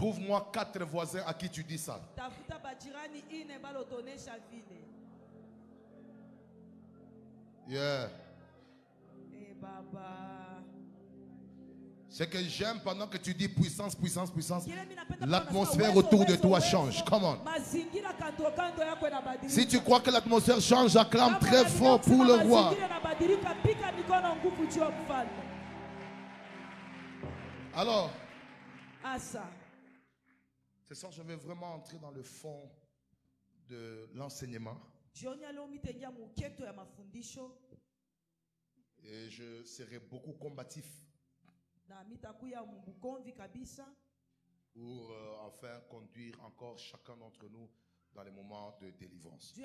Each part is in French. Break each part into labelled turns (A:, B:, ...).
A: Trouve-moi 4 voisins à qui tu dis ça. Yeah. Ce que j'aime pendant que tu dis puissance, puissance, puissance, l'atmosphère autour de toi change. Come on. Si tu crois que l'atmosphère change, acclame très fort pour le roi. Alors, ce soir, je vais vraiment entrer dans le fond de l'enseignement. Et je serai beaucoup combatif pour enfin conduire encore chacun d'entre nous dans les moments de délivrance.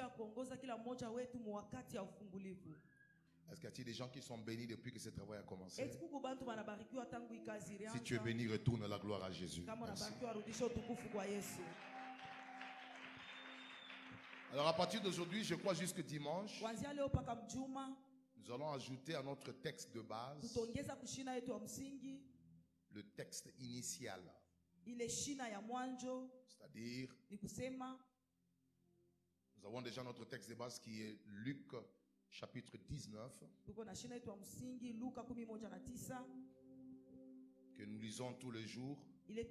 A: Est-ce qu'il y a des gens qui sont bénis depuis que ce travail a commencé? Si tu es béni, retourne la gloire à Jésus. Merci. Alors à partir d'aujourd'hui, je crois jusque dimanche, nous allons ajouter à notre texte de base le texte initial. C'est-à-dire, nous avons déjà notre texte de base qui est Luc chapitre 19, que nous lisons tous les jours. Et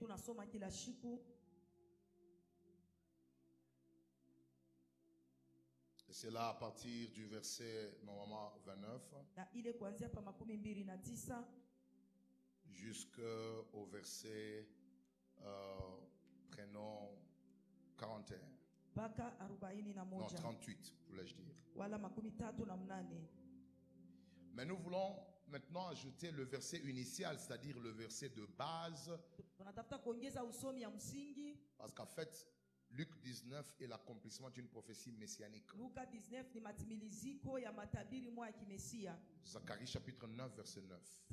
A: c'est là à partir du verset normalement 29 jusqu'au verset prenons 41. Non, 38, voulais-je dire. Mais nous voulons maintenant ajouter le verset initial, c'est-à-dire le verset de base. Parce qu'en fait, Luc 19 est l'accomplissement d'une prophétie messianique. Zacharie chapitre 9, verset 9.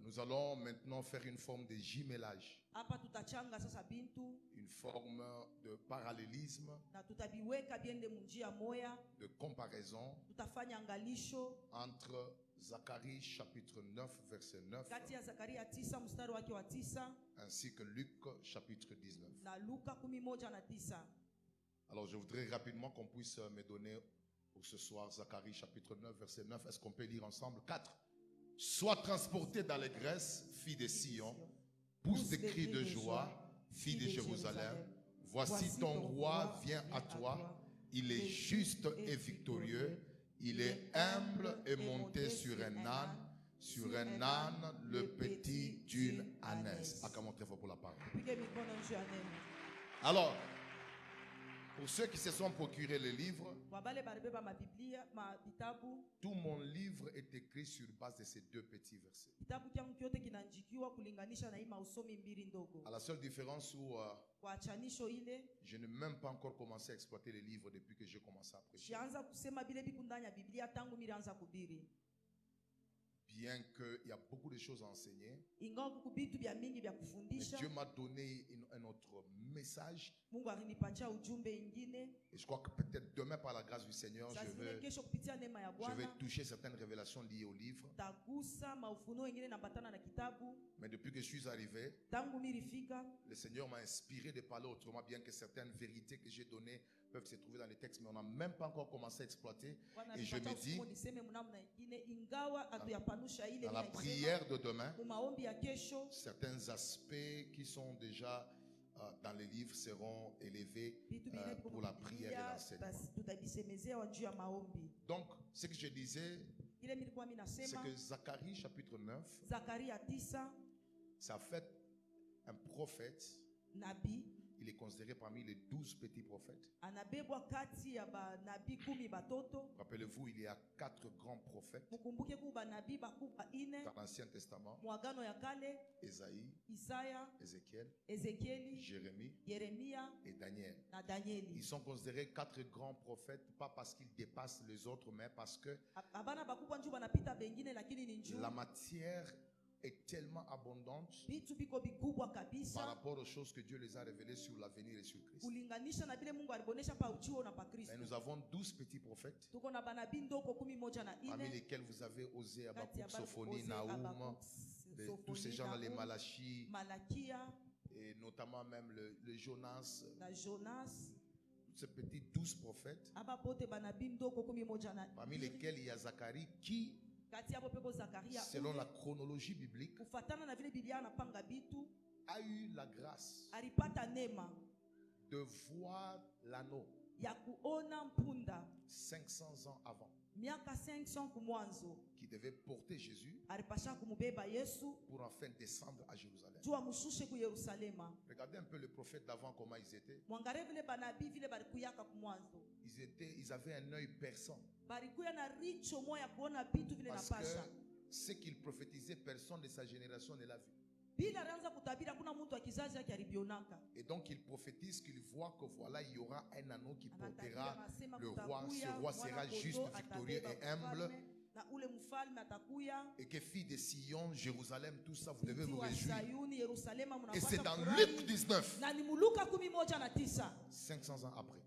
A: Nous allons maintenant faire une forme de jumelage, une forme de parallélisme, de comparaison entre Zacharie chapitre 9, verset 9 ainsi que Luc chapitre 19. Alors je voudrais rapidement qu'on puisse me donner pour ce soir Zacharie chapitre 9, verset 9. Est-ce qu'on peut lire ensemble? 4. Sois transporté dans les Grèces, fille de Sion, pousse des cris de joie, fille de Jérusalem. Voici ton roi vient à toi, il est juste et victorieux, il est humble et monté sur un âne, le petit d'une ânesse. Acclamons très fort pour la parole. Alors, pour ceux qui se sont procurés le livre, tout mon livre est écrit sur base de ces deux petits versets. À la seule différence où je n'ai même pas encore commencé à exploiter les livres depuis que j'ai commencé à prêcher. Bien qu'il y a beaucoup de choses à enseigner, mais Dieu m'a donné un autre message. Et je crois que peut-être demain, par la grâce du Seigneur, je vais toucher certaines révélations liées au livre. Mais depuis que je suis arrivé, le Seigneur m'a inspiré de parler autrement, bien que certaines vérités que j'ai données peuvent se trouver dans les textes, mais on n'a même pas encore commencé à exploiter. Et je me dis, dans la prière de demain, certains aspects qui sont déjà dans les livres seront élevés pour la prière et l'enseignement. Donc, ce que je disais, c'est que Zacharie chapitre 9, ça fait un prophète. Il est considéré parmi les 12 petits prophètes. Rappelez-vous, il y a 4 grands prophètes dans l'Ancien Testament: Ésaïe, Ézéchiel, Jérémie et Daniel. Ils sont considérés 4 grands prophètes, pas parce qu'ils dépassent les autres, mais parce que la matière est tellement abondante par rapport aux choses que Dieu les a révélées sur l'avenir et sur Christ. Mais nous avons 12 petits prophètes, parmi lesquels vous avez Osée, Habakkuk, Sophonie, Naoum, tous ces gens-là, les
B: Malachi,
A: et notamment même le Jonas,
B: Jonas,
A: tous ces petits 12 prophètes, parmi lesquels il y a Zacharie qui, selon la chronologie biblique, a eu la grâce de voir l'anneau 500 ans avant, qui devait porter Jésus pour enfin descendre à Jérusalem. Regardez un peu le prophète d'avant, comment ils étaient. Ils avaient un œil perçant. Parce que ce qu'ils prophétisaient, personne de sa génération ne l'a vu. Et donc il prophétise qu'il voit que voilà, il y aura un anneau qui portera le roi. Ce roi sera juste, victorieux et humble. Et que fille de Sion, Jérusalem, tout ça, vous devez vous réjouir. Et c'est dans Luc 19, 500 ans après,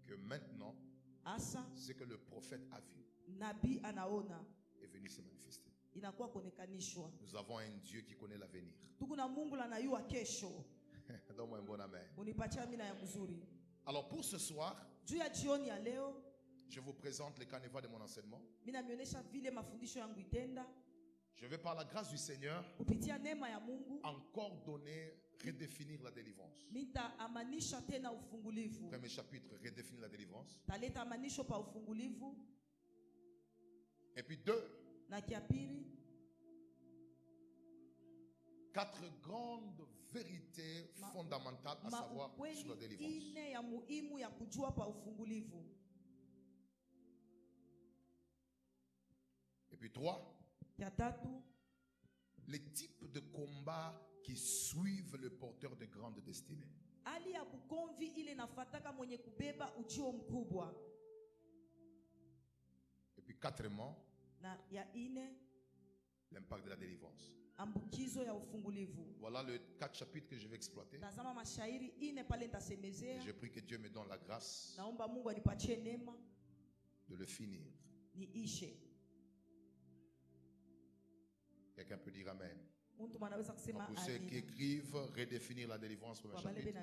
A: que maintenant, ce que le prophète a vu est venu se manifester. Nous avons un Dieu qui connaît l'avenir. Donne-moi un bon amen. Alors pour ce soir, je vous présente le canevas de mon enseignement. Je vais par la grâce du Seigneur encore donner, redéfinir la délivrance. Premier chapitre, redéfinir la délivrance. Et puis 2, 4 grandes vérités fondamentales à savoir sur la délivrance. Et puis 3, les types de combats qui suivent le porteur de grandes destinées. Et puis 4, l'impact de la délivrance. Voilà les 4 chapitres que je vais exploiter. Et je prie que Dieu me donne la grâce de le finir. Quelqu'un peut dire Amen. Donc pour ceux qui écrivent, redéfinir la délivrance, premier chapitre.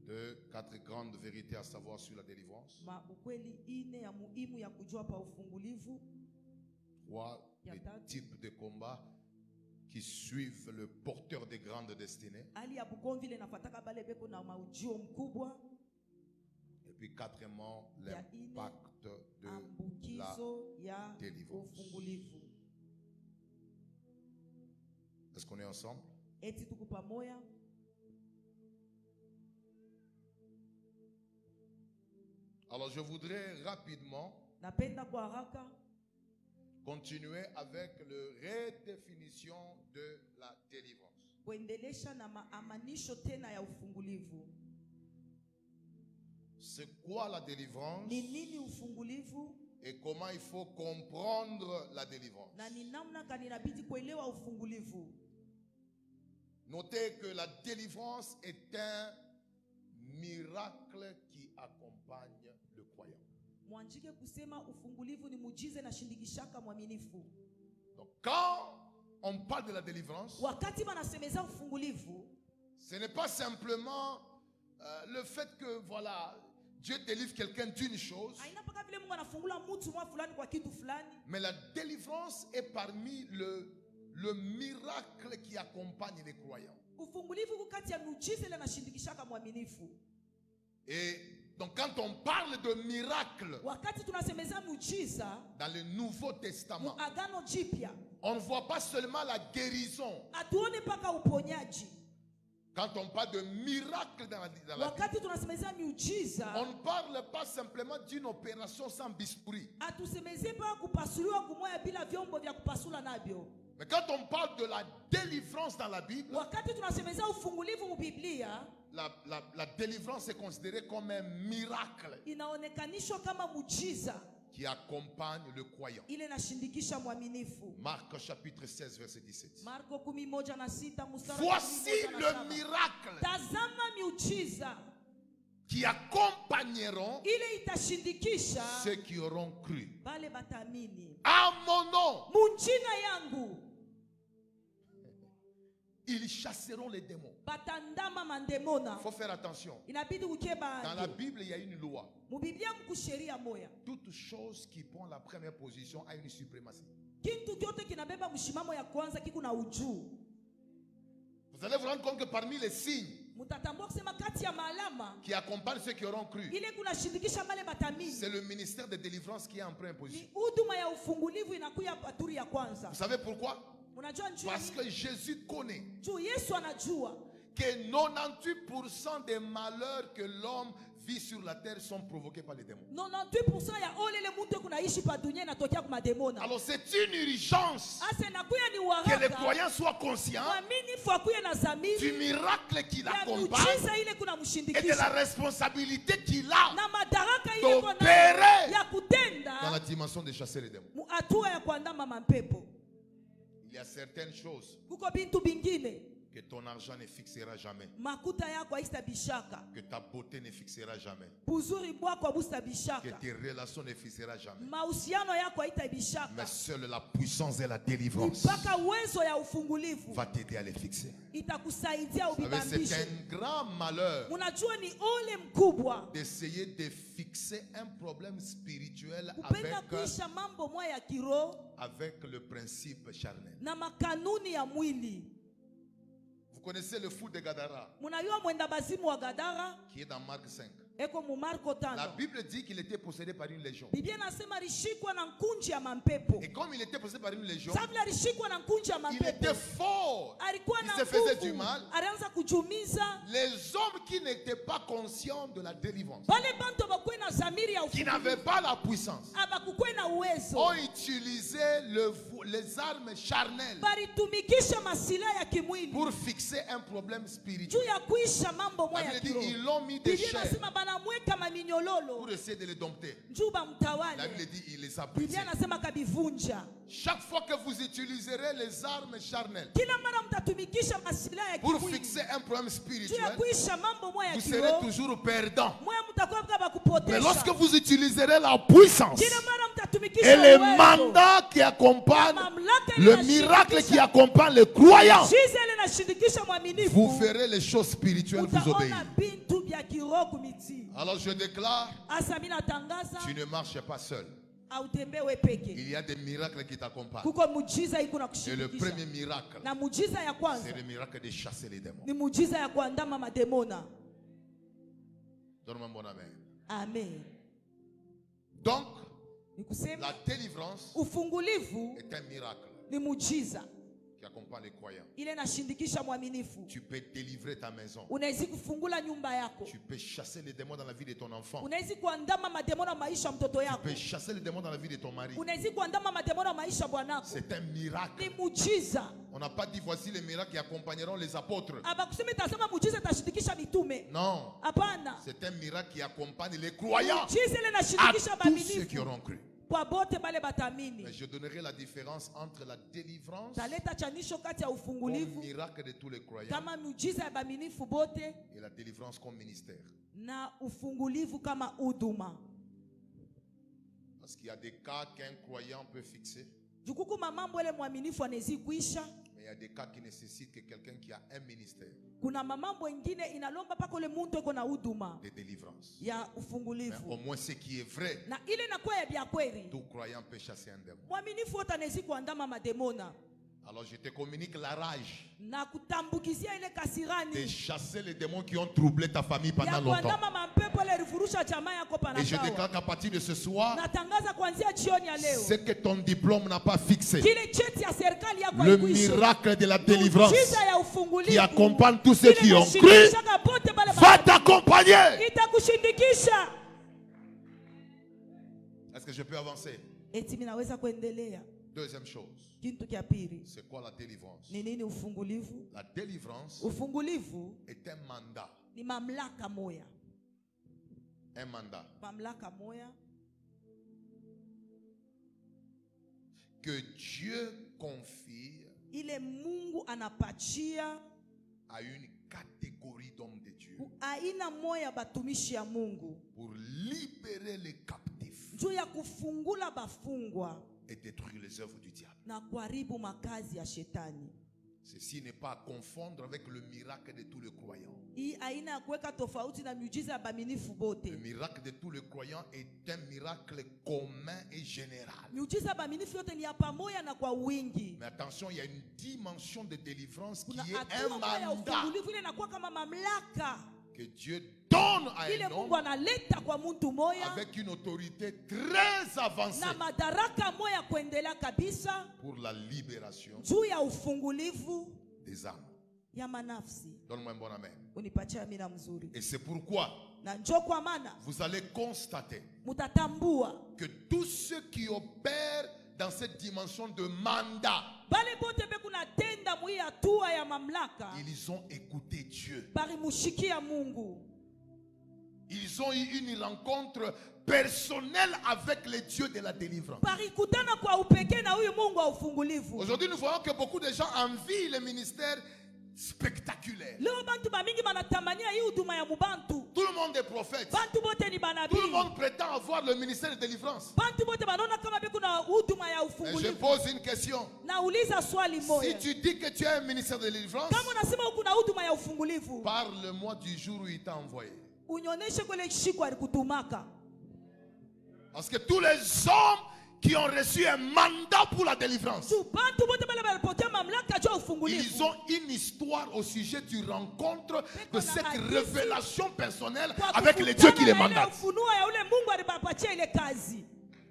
A: 2, 4 grandes vérités à savoir sur la délivrance. 3, les types de combats qui suivent le porteur de grandes destinées. Et puis 4, l'impact de la délivrance. Est-ce qu'on est ensemble? Alors je voudrais rapidement continuer avec la redéfinition de la délivrance. C'est quoi la délivrance et comment il faut comprendre la délivrance? Notez que la délivrance est un miracle qui accompagne le croyant. Donc quand on parle de la délivrance, ce n'est pas simplement le fait que voilà, Dieu délivre quelqu'un d'une chose, mais la délivrance est parmi le miracle qui accompagne les croyants. Et donc quand on parle de miracle dans le Nouveau Testament, on ne voit pas seulement la guérison. Quand on parle de miracle dans la Bible, on ne parle pas simplement d'une opération sans bistouri. Mais quand on parle de la délivrance dans la Bible, la délivrance est considérée comme un miracle qui accompagne le croyant. Marc chapitre 16 verset 17. Voici le miracle qui accompagneront
B: ile itashindikisha
A: ceux qui auront cru.
B: bale batamini
A: À mon nom,
B: munjina yangu
A: ils chasseront les démons.
B: batandama mandemona.
A: Il faut faire attention.
B: Inabidi ukeba.
A: Dans la Bible, il y a une loi.
B: Mubiblia mkusheria moya.
A: Toute chose qui prend la première position a une suprématie.
B: Kintu kyote kinabeba mshimamo ya kwanza kiku na ujuu.
A: Vous allez vous rendre compte que parmi les signes qui accompagnent ceux qui auront cru, c'est le ministère de délivrance qui est en première position. Vous savez pourquoi? Parce que Jésus connaît que 98% des malheurs que l'homme vit sur la terre sont provoqués par les démons.
B: 98% ya olele mtu kunaishi pa dunia inatokea kwa mademona.
A: Alors c'est une urgence que les croyants soient conscients du miracle qu'il accompagne et de la responsabilité qu'il a d'opérer dans la dimension de chasser les démons. Il y a certaines choses que ton argent ne fixera jamais, que ta beauté ne fixera jamais, que tes relations ne fixera jamais, mais seule la puissance et la délivrance va t'aider à les fixer. C'est un grand malheur d'essayer de fixer un problème spirituel avec le principe charnel. Vous connaissez le fou de Gadara qui est dans Marc 5. La Bible dit qu'il était possédé par une légion. Et comme il était possédé par une légion, il était fort. Il se faisait du mal. Les hommes qui n'étaient pas conscients de la délivrance, qui n'avaient pas la puissance, ont utilisé les armes charnelles pour fixer un problème spirituel. Ils l'ont mis des chairs pour essayer de les dompter. La Bible dit il les a brisés. Chaque fois que vous utiliserez les armes charnelles pour fixer un problème spirituel, vous serez toujours perdant. Mais lorsque vous utiliserez la puissance et les mandats qui accompagnent, le miracle qui accompagne les croyants, vous ferez les choses spirituelles vous obéir. Alors je déclare, tu ne marches pas seul. Il y a des miracles qui t'accompagnent. Et le premier miracle, c'est le miracle de chasser les démons. Donne-moi un bon amen.
B: Amen.
A: Donc, la délivrance est un miracle qui accompagne les croyants. Tu peux délivrer ta maison. Tu peux chasser les démons dans la vie de ton enfant. Tu peux chasser les démons dans la vie de ton mari. C'est un miracle. On n'a pas dit voici les miracles qui accompagneront les apôtres. Non. C'est un miracle qui accompagne les croyants à tous ceux qui auront cru. Mais je donnerai la différence entre la délivrance comme miracle de tous les croyants et la délivrance comme ministère. Parce qu'il y a des cas qu'un croyant peut fixer. Mais il y a des cas qui nécessitent que quelqu'un qui a un ministère de délivrance. Mais au moins ce qui est vrai, tout croyant peut chasser un démon. Alors je te communique la rage de chasser les démons qui ont troublé ta famille pendant longtemps. Et je déclare qu'à partir de ce soir, ce que ton diplôme n'a pas fixé, le miracle de la délivrance qui accompagne tous ceux qui ont cru, va t'accompagner. Est-ce que je peux avancer? Deuxième chose. C'est quoi la délivrance? La délivrance est un mandat. Un mandat que Dieu confie à une catégorie d'hommes de Dieu.
B: Aina moya batumishi ya Mungu.
A: Pour libérer les captifs.
B: Juu ya kufungula bafungwa.
A: Et détruire les œuvres du diable.
B: Na kuharibu makazi ya shetani.
A: Ceci n'est pas à confondre avec le miracle de tous les croyants.
B: Le
A: miracle de tous les croyants est un miracle commun et général. Mais attention, il y a une dimension de délivrance qui est un mandat que Dieu donne à un homme avec une autorité très avancée pour la libération des âmes. Donne-moi un bon amen. Et c'est pourquoi vous allez constater que tous ceux qui opèrent dans cette dimension de mandat, ils ont écouté Dieu. Ils ont eu une rencontre personnelle avec le Dieu de la délivrance. Aujourd'hui, nous voyons que beaucoup de gens envient le ministère spectaculaire. Tout le monde est prophète. Tout le monde prétend avoir le ministère de délivrance. Mais je pose une question. Si tu dis que tu as un ministère de délivrance, parle-moi du jour où il t'a envoyé. Parce que tous les hommes qui ont reçu un mandat pour la délivrance, ils ont une histoire au sujet du rencontre de cette révélation personnelle avec les dieux qui les mandatent.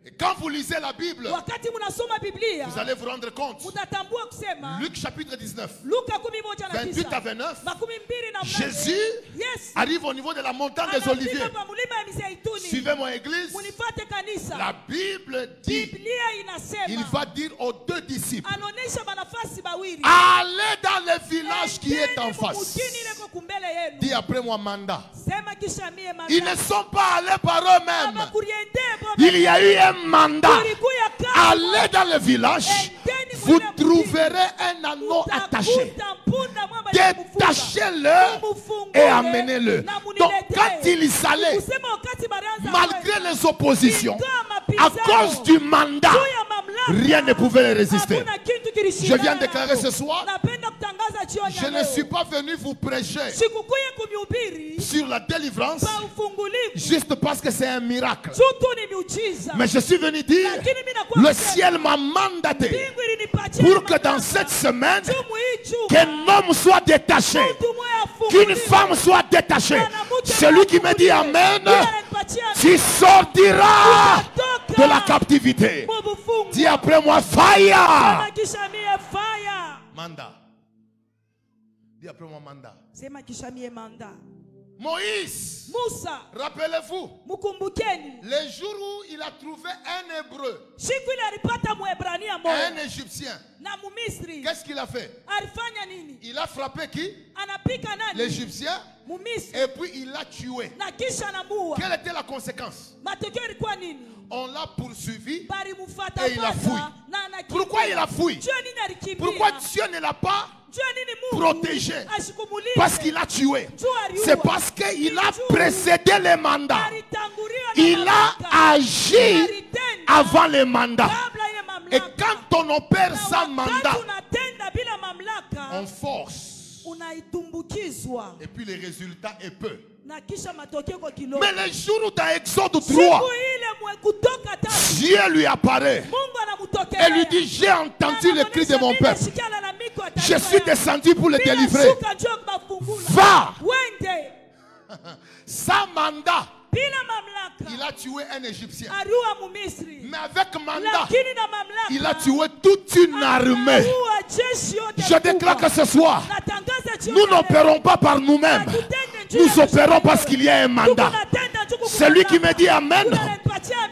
A: Et quand vous lisez la Bible, vous allez vous rendre compte. Luc chapitre 19, 28 à 29, Jésus arrive au niveau de la montagne des Oliviers. Suivez mon église. La Bible dit, il va dire aux deux disciples, allez dans le village qui est en face. Dis après moi mandat. Ils ne sont pas allés par eux-mêmes. Il y a eu un mandat. Allez dans le village, vous trouverez un anneau attaché. Détachez-le et amenez-le. Donc quand ils allaient, malgré les oppositions, à cause du mandat, rien ne pouvait les résister. Je viens de déclarer ce soir, je ne suis pas venu vous prêcher sur la délivrance juste parce que c'est un miracle. Mais je suis venu dire, le ciel m'a mandaté pour que dans cette semaine, qu'un homme soit détaché, qu'une femme soit détachée. Celui qui me dit amen, tu sortiras de la captivité. Dis après moi, fire. Mandat. Dis après moi, mandat. Moïse, rappelez-vous, le jour où il a trouvé un Hébreu, un Égyptien, qu'est-ce qu'il a fait? Il a frappé qui? L'Égyptien. Et puis il l'a tué. Quelle était la conséquence? On l'a poursuivi et il a fui. Pourquoi il a fui? Pourquoi Dieu ne l'a pas protégé? Parce qu'il a tué. C'est parce qu'il a précédé les mandats. Il a agi avant les mandats. Et quand on opère sans mandat, on force. Et puis les résultats est peu. Mais le jour où dans Exode 3, Dieu lui apparaît et lui dit, j'ai entendu le cri de mon peuple. Je suis descendu pour le délivrer. Va. Sans mandat, il a tué un Égyptien. Mais avec mandat, il a tué toute une armée. Je déclare que ce soir, nous n'opérons pas par nous-mêmes. Nous opérons parce qu'il y a un mandat. Celui qui me dit amen,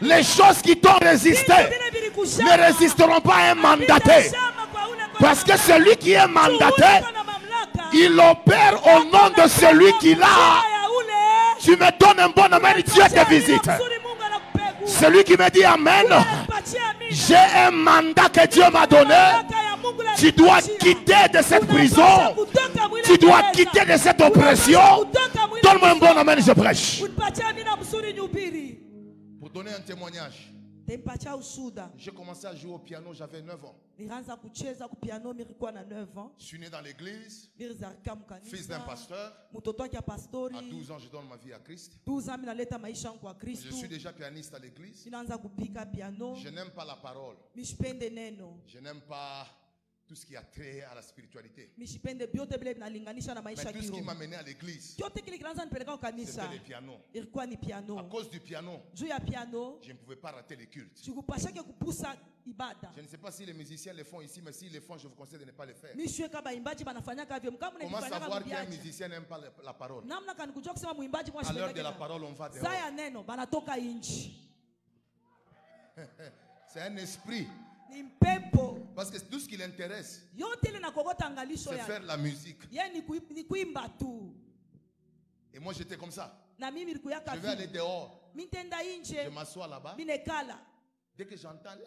A: les choses qui t'ont résisté ne résisteront pas à un mandaté. Parce que celui qui est mandaté, il opère au nom de celui qui l'a. Tu me donnes un bon amen, Dieu te visite. Celui qui me dit amen, j'ai un mandat que Dieu m'a donné. Tu dois quitter de cette prison. Tu dois quitter de cette oppression. Donne-moi un bon amen, je prêche.
B: Unipatie amina mzuri nihubiri.
A: Pour donner un témoignage.
B: Nimpatie ushuhuda.
A: J'ai commencé à jouer au piano, j'avais 9 ans.
B: Nilianza kucheza ku piano nilikuwa na 9 ans.
A: Je suis né dans l'église,
B: Nilizaliwa mkanisa.
A: fils d'un pasteur.
B: Mtoto wake pastori.
A: À 12 ans, je donne ma vie à Christ.
B: 12 ans naleta maisha yangu kwa
A: Je
B: Kristo.
A: suis déjà pianiste à l'église.
B: Ninaanza kupika piano.
A: Je n'aime pas la parole.
B: Mishipende neno.
A: Je n'aime pas tout ce qui a trait à la spiritualité.
B: Mishipende biote bile vinalinganisha na
A: Mais
B: maisha
A: tout ce qui
B: kiroho.
A: m'a mené à l'église,
B: Kyote kile kinaanza nipeleka kwa kanisa.
A: c'était les pianos.
B: Ilikuwa ni
A: À
B: piano.
A: cause du piano,
B: Juu ya piano,
A: je ne pouvais pas rater les cultes.
B: sikupashake kupusa ibada.
A: Je ne sais pas si les musiciens le font ici, mais s'ils le font, je vous conseille de ne pas le faire.
B: Mishwe kama imbaji banafanyaka hivyo. Mkama
A: Comment
B: mnafanyaka
A: savoir qu'un
B: mbiacha.
A: musicien n'aime pas la parole?
B: Namna kani kujua kusema muimbaji kwa
A: À l'heure de la
B: shida.
A: parole, on va dehors.
B: Saya neno banatoka inchi.
A: C'est un esprit.
B: Ni mpepo.
A: Parce que tout ce qui l'intéresse,
B: Yote ile nakogota angalisho
A: c'est
B: ya.
A: faire la musique.
B: Yeye ni kuimba tu.
A: Et moi, j'étais comme ça.
B: Na mimi nilikuyaka
A: Je vais aller dehors.
B: Mitenda
A: Je
B: inje.
A: m'assois là-bas.
B: Minekala.
A: Dès que j'entends,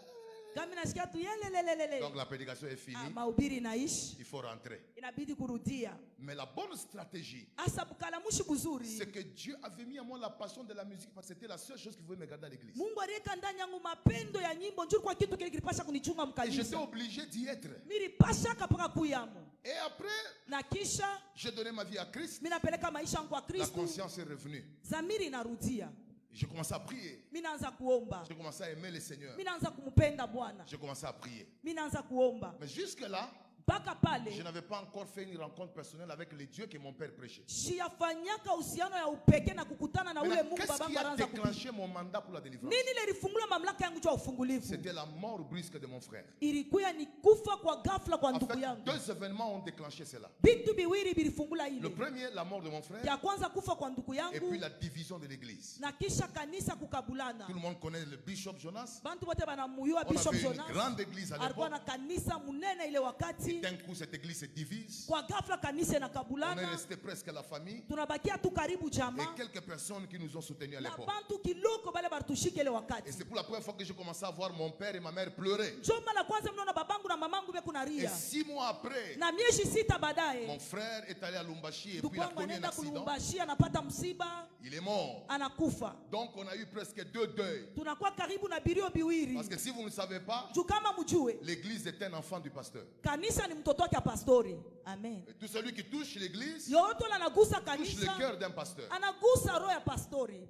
B: Kama nasikia tu yelelelele.
A: donc la prédication est finie,
B: Mahubiri inaishi.
A: il faut rentrer.
B: Inabidi kurudia.
A: Mais la bonne stratégie,
B: Asa bukalamushi buzuri.
A: c'est que Dieu avait mis à moi la passion de la musique parce que c'était la seule chose qui pouvait me garder à l'église.
B: Mungu aliweka ndani yangu mapendo ya nyimbo njuri kwa kitu kile kilipasha kunichunga
A: Et j'étais
B: mkanisa.
A: obligé d'y être.
B: Nilipasha kapaka kuyamo.
A: Et après,
B: Na kisha
A: j'ai donné ma vie à Christ.
B: mimi napeleka maisha yangu kwa
A: La
B: Kristo.
A: conscience est revenue.
B: Zamiri inarudia.
A: J'ai commencé à prier.
B: Mimi naanza kuomba.
A: J'ai commencé à aimer le Seigneur.
B: Mimi naanza kumpenda Bwana.
A: J'ai commencé à prier.
B: Mimi naanza kuomba.
A: Mais jusque-là,
B: Mpaka pale
A: je n'avais pas encore fait une rencontre personnelle avec le Dieu que mon père prêchait.
B: siyafanyaka uhusiano ya upekee na kukutana na ule
A: Maintenant,
B: Mungu
A: qu'est-ce
B: babangu
A: qui a
B: anaanza kupiga.
A: déclenché mon mandat pour la délivrance?
B: Nini ile ilifungula mamlaka yangu ya ufungulivu?
A: C'était la mort brusque de mon frère.
B: Ilikuwa ni kufa kwa ghafla kwa
A: En
B: ndugu
A: fait,
B: yangu.
A: 2 événements ont déclenché cela.
B: Vitu viwili vilifungula
A: Le
B: ile.
A: premier, la mort de mon frère,
B: Ya kwanza kufa kwa ndugu
A: et puis
B: yangu
A: la division de l'église.
B: na kisha kanisa kukabulana.
A: Tout le monde connaît le bishop Jonas.
B: Bantu wote banamuyua
A: On
B: Bishop
A: avait une
B: Jonas.
A: grande église à
B: Alikuwa
A: l'époque.
B: na kanisa munene ile wakati.
A: Et d'un coup, cette église se divise.
B: Kwa ghafla kanisa
A: On est
B: inakabulana.
A: resté presque la famille.
B: Tunabakia tu karibu
A: Et
B: jamaa.
A: quelques personnes qui nous ont soutenus à
B: Na
A: l'époque.
B: bantu kiloko bale bartushike ile
A: Et
B: wakati.
A: c'est pour la première fois que j'ai commencé à voir mon père et ma mère pleurer.
B: Joma la kwanza mnaona babangu na mamangu be kuna
A: Et
B: ria.
A: 6 mois après,
B: Na miezi sita
A: mon
B: baadaye
A: frère est allé à Lumbashi et
B: ndugu
A: puis il a
B: wangu
A: connu un
B: anaenda
A: accident.
B: kulumbashi anapata msiba
A: Il est mort.
B: anakufa.
A: Donc on a eu presque 2 deuils.
B: Tunakuwa karibu na birio biwiri.
A: Parce que si vous ne savez pas,
B: Juu kama mjue
A: l'église est un enfant du pasteur.
B: kanisa ni mtoto wake pastori. Amen.
A: Et tout celui qui touche l'église
B: Yote anagusa
A: touche le
B: kanisa
A: cœur d'un pasteur.
B: anagusa roho ya pastori.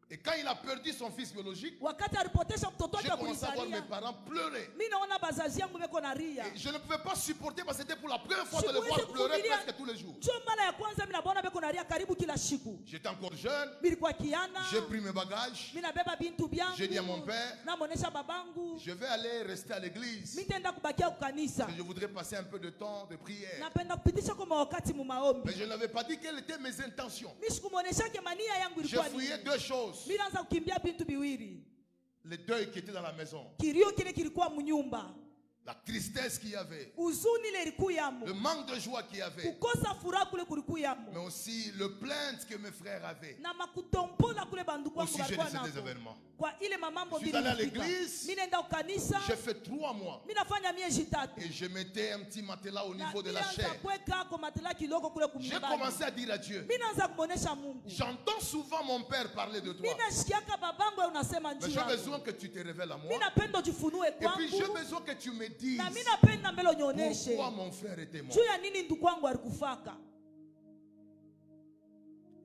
A: Et quand il a perdu son fils biologique,
B: Wakati alipotesha mtoto
A: j'ai
B: wake
A: commencé à voir mes
B: kulisalia,
A: parents pleurer.
B: mimi naona bazazi yangu beko na ria.
A: Et je ne pouvais pas supporter parce que c'était pour la première fois de le
B: Siwezi
A: voir pleurer
B: kuvumilia.
A: presque tous les jours.
B: Ndio mara ya kwanza mimi naona beko na ria karibu kila siku.
A: J'étais encore jeune,
B: Mimi nilikuwa kiana.
A: j'ai pris mes bagages,
B: Mimi nabeba bintu byangu.
A: j'ai dit à mon père,
B: Namuonesha babangu.
A: je vais aller rester à l'église.
B: Mimi nitaenda kubakia kukanisa.
A: Je voudrais passer un peu de temps de prière.
B: Napenda kupitisha kwa wakati mu maombi.
A: Mais je n'avais pas dit quelles étaient mes intentions.
B: Mimi sikumuonesha ke mania yangu
A: J'ai
B: ilikuwa
A: fouillé
B: nini.
A: 2 choses.
B: Mimi naanza kukimbia bintu biwili.
A: Les deuils qui étaient dans la maison,
B: Kilio kile kilikuwa mnyumba.
A: la tristesse qu'il y avait,
B: Uzuni ile ilikuwa
A: le
B: yamo.
A: manque de joie qu'il y avait,
B: Kukosa furaha kule kulikuwa yamo.
A: mais aussi le plainte que mes frères avaient
B: Na makutompola kule banduku
A: au
B: wangu
A: sujet de
B: walikuwa
A: ces
B: nako.
A: événements.
B: Kwa ile mamambo
A: Je suis allé à
B: mbili.
A: l'église.
B: Mimi naenda kukanisa.
A: J'ai fait 3 mois
B: Mimi nafanya miezi 3.
A: et je mettais un petit matelas au
B: Na
A: niveau de la
B: nilianza
A: chair.
B: kuweka kwa matela kiloko kule
A: J'ai
B: kumbali.
A: commencé à dire à Dieu,
B: Mimi naanza kumuonesha Mungu.
A: j'entends souvent mon père parler de toi,
B: Mimi nasikiaka babangu unasema
A: mais
B: njoo.
A: j'ai besoin que tu te révèles à moi.
B: Mimi napenda ujifunue
A: Et puis j'ai
B: kwangu.
A: besoin que tu me dises
B: Na mimi napenda mbele unionyeshe.
A: pourquoi mon frère était mort.
B: Juu ya nini ndugu wangu alikufaka?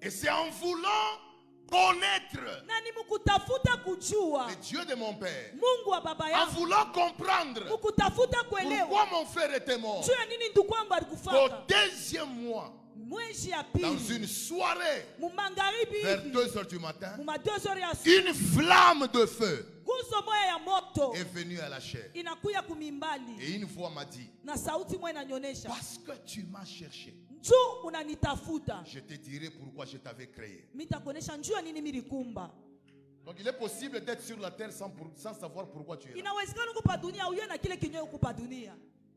A: Et c'est en voulant connaître
B: Na ni mkutafuta kujua
A: le Dieu de mon père,
B: Mungu wa baba
A: en
B: yangu.
A: voulant comprendre
B: Mkutafuta kuelewa
A: pourquoi mon frère était mort,
B: juu ya nini ndugu wangu
A: qu'au
B: alikufaka.
A: 2e mois,
B: Mwezi ya
A: dans
B: pili
A: une soirée,
B: mumangaribi
A: vers
B: hivi
A: 2h du matin,
B: muma 2 heures ya asubuhi
A: une flamme de feu
B: nguzo moya ya moto
A: est venue à la chair.
B: inakuya kumimbali
A: Et une voix m'a dit,
B: na sauti moya inanyonyesha
A: parce que tu m'as cherché,
B: njoo unanitafuta
A: je te dirai pourquoi je t'avais créé.
B: mitakuonesha njoo ya nini milikumba.
A: Donc il est possible d'être sur la terre sans savoir pourquoi tu es là.
B: Inawezekana kupa dunia uye na kile kinyoyo kupa dunia.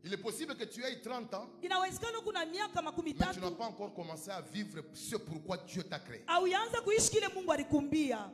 A: Il est possible que tu aies 30 ans,
B: Inawezekana kuna miaka makumi
A: mais tu n'as
B: tatu
A: pas encore commencé à vivre ce pourquoi Dieu t'a créé.
B: au yaanza kuishi kile Mungu alikumbia.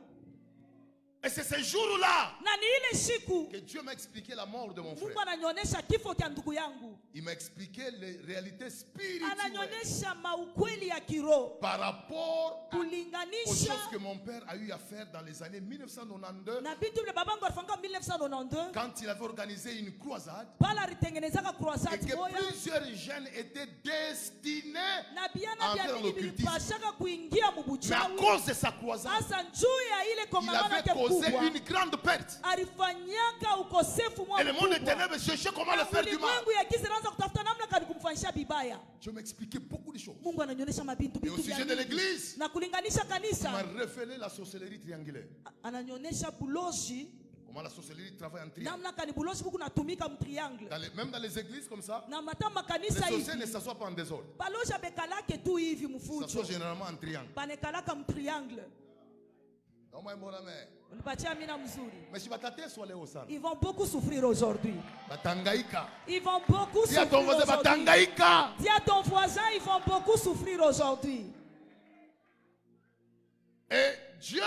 A: Et c'est ce jour-là
B: Na ni ile siku
A: que Dieu m'a expliqué la mort de mon frère.
B: Mungu ananionyesha kifo cha ndugu yangu.
A: Il m'a expliqué les réalités spirituelles
B: Ananionyesha maukweli ya kiroho
A: par rapport aux
B: kulinganisha
A: choses que mon père a eu à faire dans les années 1992
B: na vitu vile babangu alifanya 1992
A: quand il avait organisé une croisade
B: pale alitengenezaka
A: et
B: croisade
A: que
B: moya
A: plusieurs jeunes étaient destinés
B: na biana
A: à
B: vya
A: entrer dans
B: mingi
A: l'occultisme.
B: vilipashaka kuingia
A: Mais à
B: mubuchawi.
A: cause de sa croisade,
B: Sasa njuu ya ile
A: il
B: kongamano
A: avait
B: yake
A: causé
B: kubwa
A: une grande perte.
B: alifanyaka ukosefu
A: Et le monde des
B: mkubwa.
A: ténèbres cherchait comment le faire du mal.
B: Ulimwengu ya giza anaanza kutafuta namna kani kumfanyisha bibaya.
A: Dieu m'expliquait beaucoup de choses.
B: Mungu ananionyesha mabintu
A: Et au
B: bintu vya
A: sujet de
B: mingi.
A: l'église,
B: Na kulinganisha
A: il m'a
B: kanisa
A: révélé la sorcellerie triangulaire.
B: ananionyesha buloshi
A: Comment la sorcellerie travaille en triangle.
B: namna kani buloshi buku natumika mtriangle.
A: Même dans les églises comme ça,
B: Na mata
A: les
B: makanisa
A: sorciers ne
B: hivi
A: s'assoient pas en désordre.
B: balosha bekalake tu hivi
A: Ils
B: mfucho
A: s'assoient généralement en triangle.
B: banekalaka mtriangle.
A: Donne-moi un bon amen.
B: Unipatia mina mzuri.
A: Mais si batate soit les au sang.
B: Ils vont beaucoup souffrir aujourd'hui.
A: Batangaïka.
B: Ils vont beaucoup
A: Dis à
B: souffrir
A: ton voisin,
B: aujourd'hui.
A: batangaïka.
B: Dis à ton voisin, ils vont beaucoup souffrir aujourd'hui.
A: Et Dieu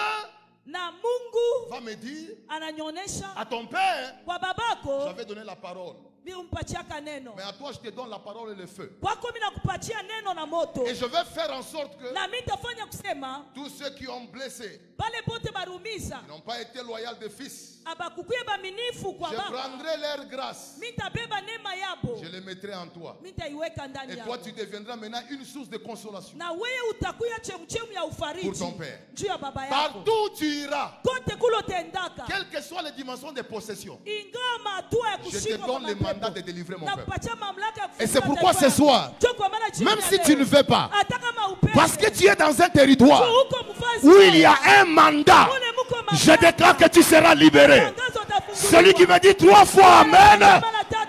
B: Na Mungu
A: va me dire
B: ananionyesha
A: à ton père,
B: kwa babako
A: j'avais donné la parole.
B: mimi umpatiaka neno.
A: Mais à toi, je te donne la parole et le feu.
B: Kwako mimi nakupatia neno na moto.
A: Et je vais faire en sorte que
B: Na mimi nitafanya kusema
A: tous ceux qui ont blessé,
B: pale pote barumiza
A: qui n'ont pas été loyaux de fils,
B: abakukuye baminifu kwa
A: je
B: baba.
A: prendrai leur grâce.
B: Mimi nitabeba neema yabo.
A: Je les mettrai en toi.
B: Mimi nitaiweka ndani
A: Et
B: yako.
A: toi, tu deviendras maintenant une source de consolation
B: Na wewe utakuya chemchemu ya ufariji.
A: pour ton père.
B: Juu ya baba yako.
A: Partout où tu iras,
B: Kote kulo tendaka.
A: quelles que soient les dimensions de possession,
B: Ingawa hatua ya
A: je te
B: kushikwa
A: donne
B: kwa
A: le
B: mapepo.
A: mandat de délivrer mon
B: Na
A: peuple.
B: kupatia mamlaka ya
A: Et c'est
B: kufunga
A: pourquoi
B: taifa
A: ce soir,
B: yako. Ndio kwa maana jioni
A: même
B: ya
A: si
B: leo,
A: tu ne veux pas,
B: hata kama upende,
A: parce que tu es dans un territoire
B: uko mfazi
A: où il y a un mandat,
B: ule muko mamlaka,
A: je déclare que tu seras libéré.
B: tangazo utafunguliwa.
A: Celui qui me dit 3 fois Amen,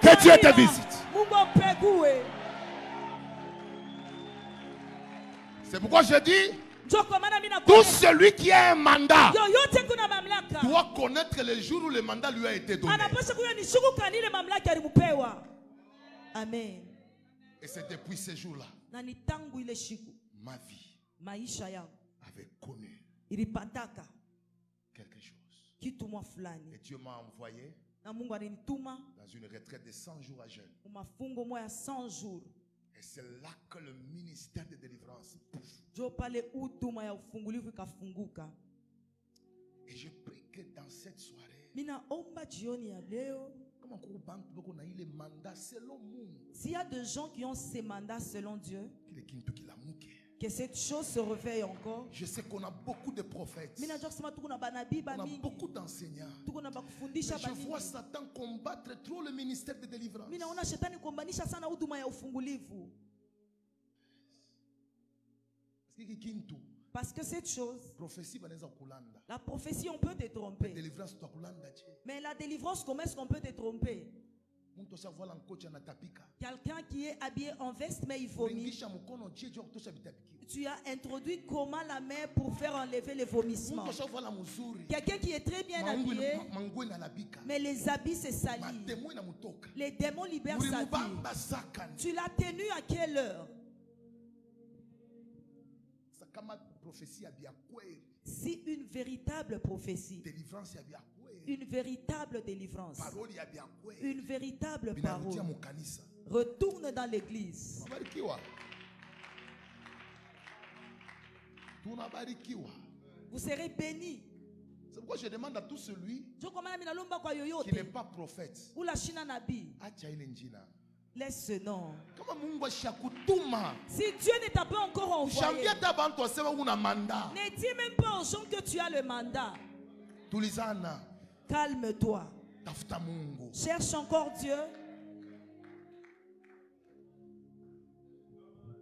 A: que Dieu te visite.
B: Mungu ampegue.
A: C'est pourquoi je dis,
B: Ndio kwa maana mimi
A: tout
B: nakwambia,
A: celui qui a un mandat
B: yoyote kuna mamlaka
A: doit connaître le jour où le mandat lui a été donné.
B: anapaswa kujua ni siku gani ile mamlaka alimupewa. Amen.
A: Et c'est depuis ce jour-là,
B: Na ni tangu ile siku
A: ma vie
B: maisha yangu
A: avait connu
B: ilipataka
A: quelque chose.
B: kitu mwa fulani,
A: Et Dieu m'a envoyé
B: na Mungu alinituma
A: dans une retraite de 100 jours à jeûne.
B: mafungo moya ya 100 jours.
A: Et c'est là que le ministère de délivrance, pouf.
B: Jo pale huduma ya ufungulivu ikafunguka.
A: Et je prie que dans cette soirée,
B: Minaomba jioni ya leo,
A: comment on banque on a eu les mandats selon nous,
B: s'il y a des gens qui ont ces mandats selon Dieu,
A: que
B: que cette chose se réveille encore.
A: je sais qu'on a beaucoup de prophètes,
B: Minajua kusema tuko na banabii
A: on a
B: bamingi,
A: beaucoup d'enseignants.
B: tuko na bakufundisha
A: Mais je vois
B: bamingi.
A: Satan combattre trop le ministère de délivrance.
B: Mimi naona shetani kuombanisha sana huduma ya ufungulivu. Parce que cette chose, la prophétie, on peut te tromper. Mais la délivrance, comment est-ce qu'on peut te tromper? Quelqu'un qui est habillé en veste, mais il vomit. Tu as introduit comment la main pour faire enlever les vomissements. Quelqu'un qui est très bien habillé, mais les habits se salissent. Les démons libèrent sa vie. Tu l'as tenu à quelle heure? Si une véritable prophétie, une véritable délivrance, une véritable parole retourne dans l'église, vous serez bénis.
A: C'est pourquoi je demande à tout celui qui
B: Qui
A: n'est pas prophète,
B: ou la China Nabi, laisse ce nom. Si Dieu ne t'a pas encore envoyé, ne dis même pas aux gens que tu as le mandat. Calme-toi. Cherche encore Dieu.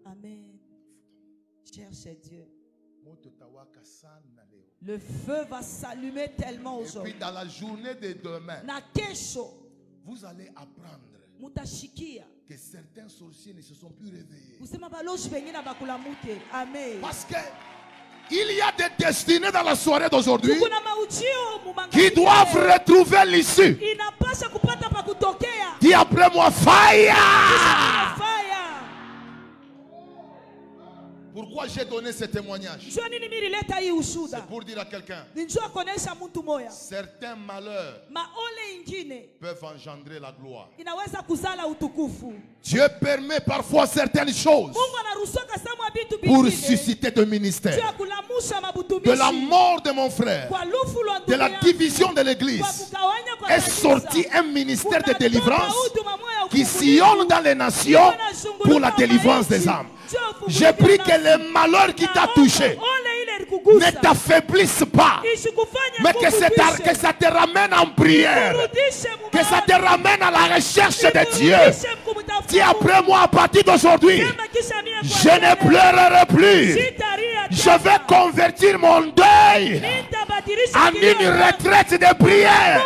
B: Amen. Cherche Dieu. Le feu va s'allumer tellement
A: Et
B: aujourd'hui.
A: puis dans la journée de demain,
B: Na kesho,
A: vous allez apprendre
B: mutashikia.
A: que certains sorciers ne se sont plus réveillés.
B: Usema balozi bengine bakulamute. Amen.
A: Parce que il y a des destinées dans la soirée d'aujourd'hui
B: Kuna maujio mumanga
A: qui doivent retrouver l'issue.
B: inapasha kupata pa kutokea.
A: Dis après moi, fire!
B: Fire.
A: Pourquoi j'ai donné ce témoignage? C'est pour dire à quelqu'un, certains malheurs peuvent engendrer la gloire. Dieu permet parfois certaines choses pour susciter de ministère. De la mort de mon frère, de la division de l'église, est sorti un ministère de délivrance qui sillonne dans les nations pour la délivrance des âmes. J'ai pris que le malheur qui t'a touché ne t'affaiblisse pas, mais que ça te ramène en prière, que ça te ramène à la recherche de Dieu. Dis après moi, à partir d'aujourd'hui, je ne pleurerai plus. Je vais convertir mon deuil en une retraite de prière.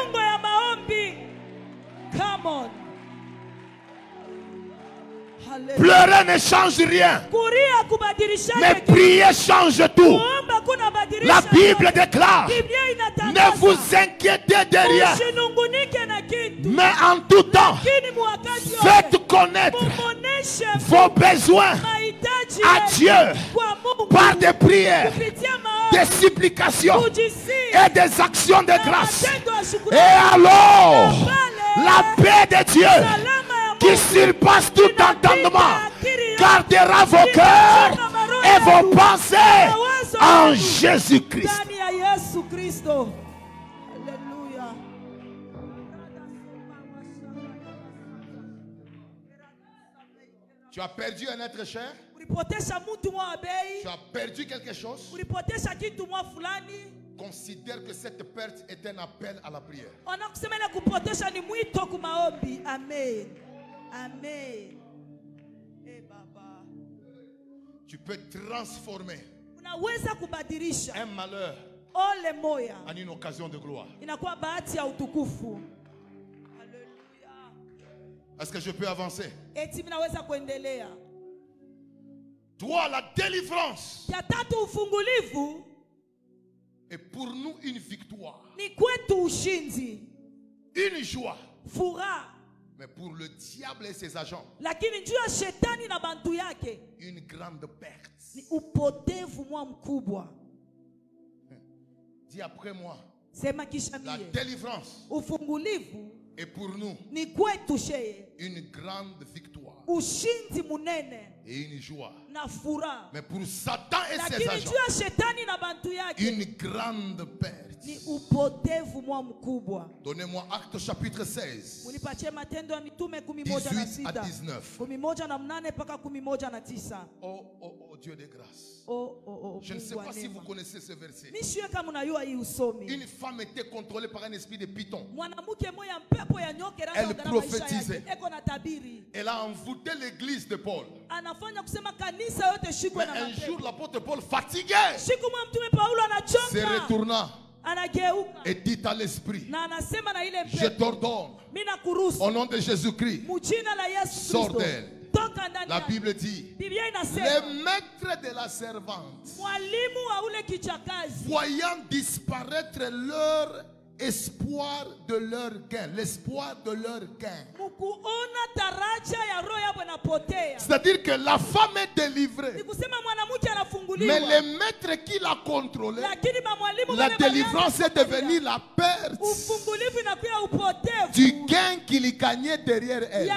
A: Pleurer ne change rien, mais prier change tout. La Bible déclare, ne vous inquiétez de rien, mais en tout temps, faites connaître vos besoins à Dieu par des prières, des supplications et des actions de grâce. Et alors, la paix de Dieu qui surpasse tout entendement gardera vos cœurs et vos pensées en Jésus-Christ. Tu as perdu un être cher? Tu as perdu quelque chose? Considère que cette perte est un appel à la prière.
B: Amen. Amen.
A: Tu peux transformer un malheur en une occasion de gloire. Est-ce que je peux avancer? Toi, la délivrance est pour nous une victoire, une joie. Mais pour le diable et ses agents, une grande perte. Dis après moi, la délivrance est pour nous une grande victoire et une joie. Mais pour Satan et ses agents, une grande perte. Donnez-moi Actes chapitre 16, 18 à 19. Oh Dieu de grâce. Je ne sais pas si vous connaissez ce verset. Une femme était contrôlée par un esprit de python. Elle prophétisait. Elle a envoûté l'église de Paul. Mais un jour, l'apôtre Paul, fatigué, se retourna et dit à l'esprit, je t'ordonne, au nom de Jésus-Christ, sors d'elle. La Bible dit, les maîtres de la servante, voyant disparaître leur espoir de leur gain, l'espoir de leur gain. C'est-à-dire que la femme est délivrée, mais les maîtres qui la contrôlaient, la délivrance est devenue la perte du gain qu'il gagnait derrière elle.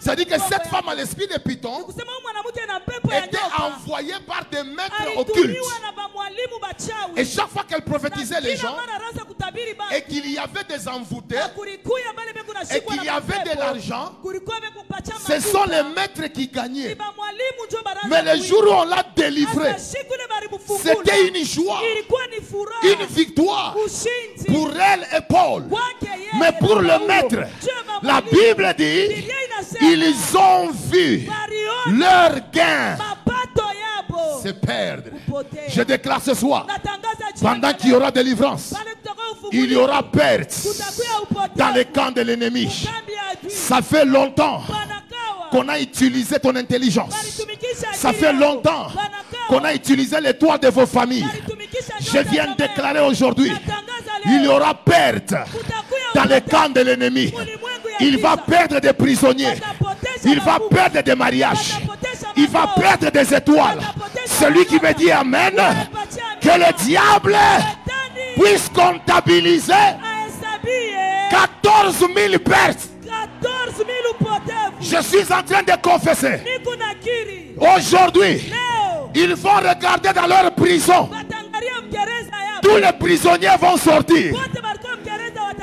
A: C'est-à-dire que cette femme à l'esprit de python était envoyée par des maîtres occultes. Et chaque fois qu'elle prophétisait les gens, et qu'il y avait des envoûtés, et qu'il y avait de l'argent, ce sont les maîtres qui gagnaient. Mais le jour où on l'a délivré, c'était une joie, une victoire pour elle et Paul. Mais pour le maître, la Bible dit, ils ont vu leur gain se perdre. Je déclare ce soir, pendant qu'il y aura délivrance, il y aura perte dans les camps de l'ennemi. Ça fait longtemps qu'on a utilisé ton intelligence. Ça fait longtemps qu'on a utilisé les toits de vos familles. Je viens de déclarer aujourd'hui, il y aura perte dans les camps de l'ennemi. Il va perdre des prisonniers. Il va perdre des mariages. il va perdre des étoiles. Celui qui me dit Amen, que le diable puisse comptabiliser 14 000 pertes. Je suis en train de confesser. Aujourd'hui, ils vont regarder dans leur prison. Tous les prisonniers vont sortir.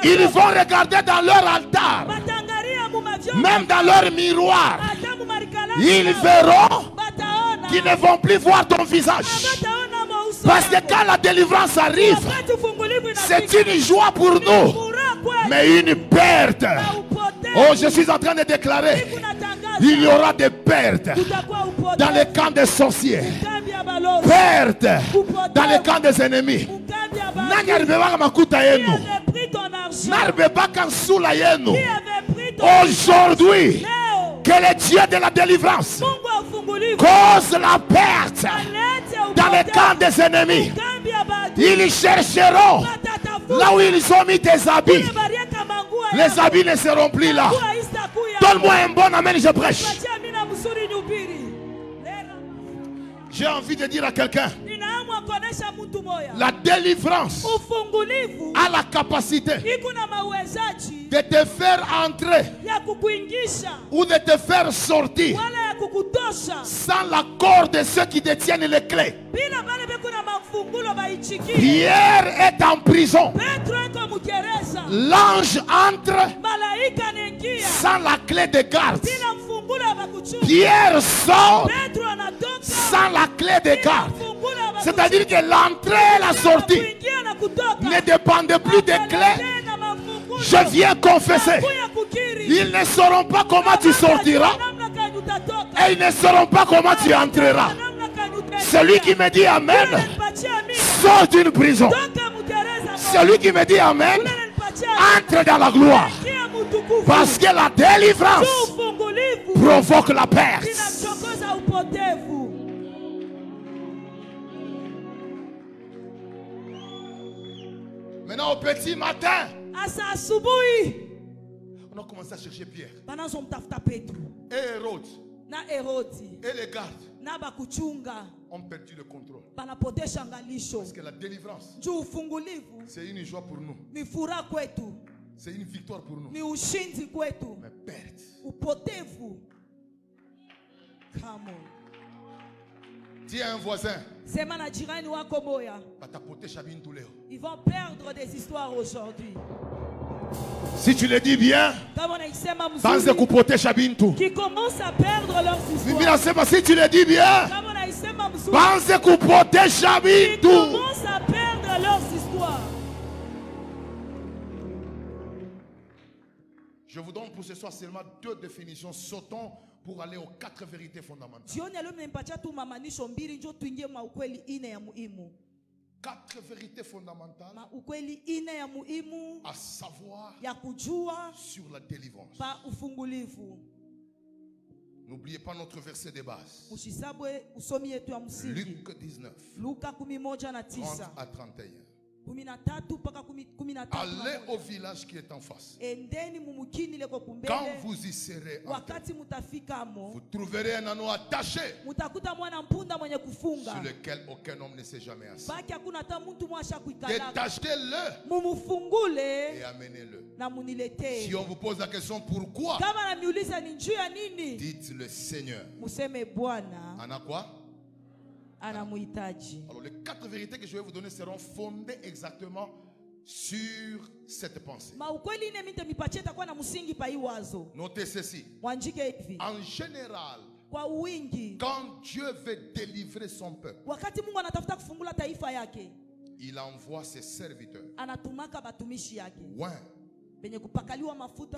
A: Ils vont regarder dans leur altar. Même dans leur miroir. Ils verront qu'ils ne vont plus voir ton visage. Parce que quand la délivrance arrive, c'est une joie pour nous, mais une perte. Oh, je suis en train de déclarer, il y aura des pertes dans les camps des sorciers, pertes dans les camps des ennemis. Aujourd'hui, que le Dieu de la délivrance cause la perte dans les camps des ennemis. Ils chercheront là où ils ont mis tes habits. Les habits ne seront plus là. Donne-moi un bon amen, je prêche. J'ai envie de dire à quelqu'un, la délivrance a la capacité de te faire entrer ou de te faire sortir sans l'accord de ceux qui détiennent les clés. Pierre est en prison. L'ange entre sans la clé de garde. Pierre sort sans la clé de garde. C'est-à-dire que l'entrée et la sortie ne dépendent plus des clés. Je viens confesser. Ils ne sauront pas comment tu sortiras. Et ils ne sauront pas comment tu entreras. Celui qui me dit Amen sort d'une prison. Celui qui me dit Amen entre dans la gloire. Parce que la délivrance provoque la perte. Maintenant au petit matin, on a commencé à chercher Pierre et Hérode et les gardes ont perdu le contrôle. Parce que la délivrance, c'est une joie pour nous. C'est une victoire pour nous. Mais perte. Dis à un voisin,
B: ils vont perdre des histoires aujourd'hui.
A: Si tu le dis bien,
B: qui commencent à perdre leurs histoires.
A: Si tu le dis bien,
B: qui commencent à perdre leurs histoires.
A: Je vous donne pour ce soir seulement 2 définitions. Sautons pour aller aux 4 vérités fondamentales. 4 vérités fondamentales à savoir sur la délivrance. N'oubliez pas notre verset de base. Luc 19, 30 à 31. Allez au village qui est en face. Quand vous y serez entrés, vous trouverez un anneau attaché sur lequel aucun homme ne s'est jamais assis. Détachez-le et amenez-le. Si on vous pose la question pourquoi, dites le Seigneur. En a quoi? Alors les 4 vérités que je vais vous donner seront fondées exactement sur cette pensée. Notez ceci. En général, quand Dieu veut délivrer son peuple, il envoie ses serviteurs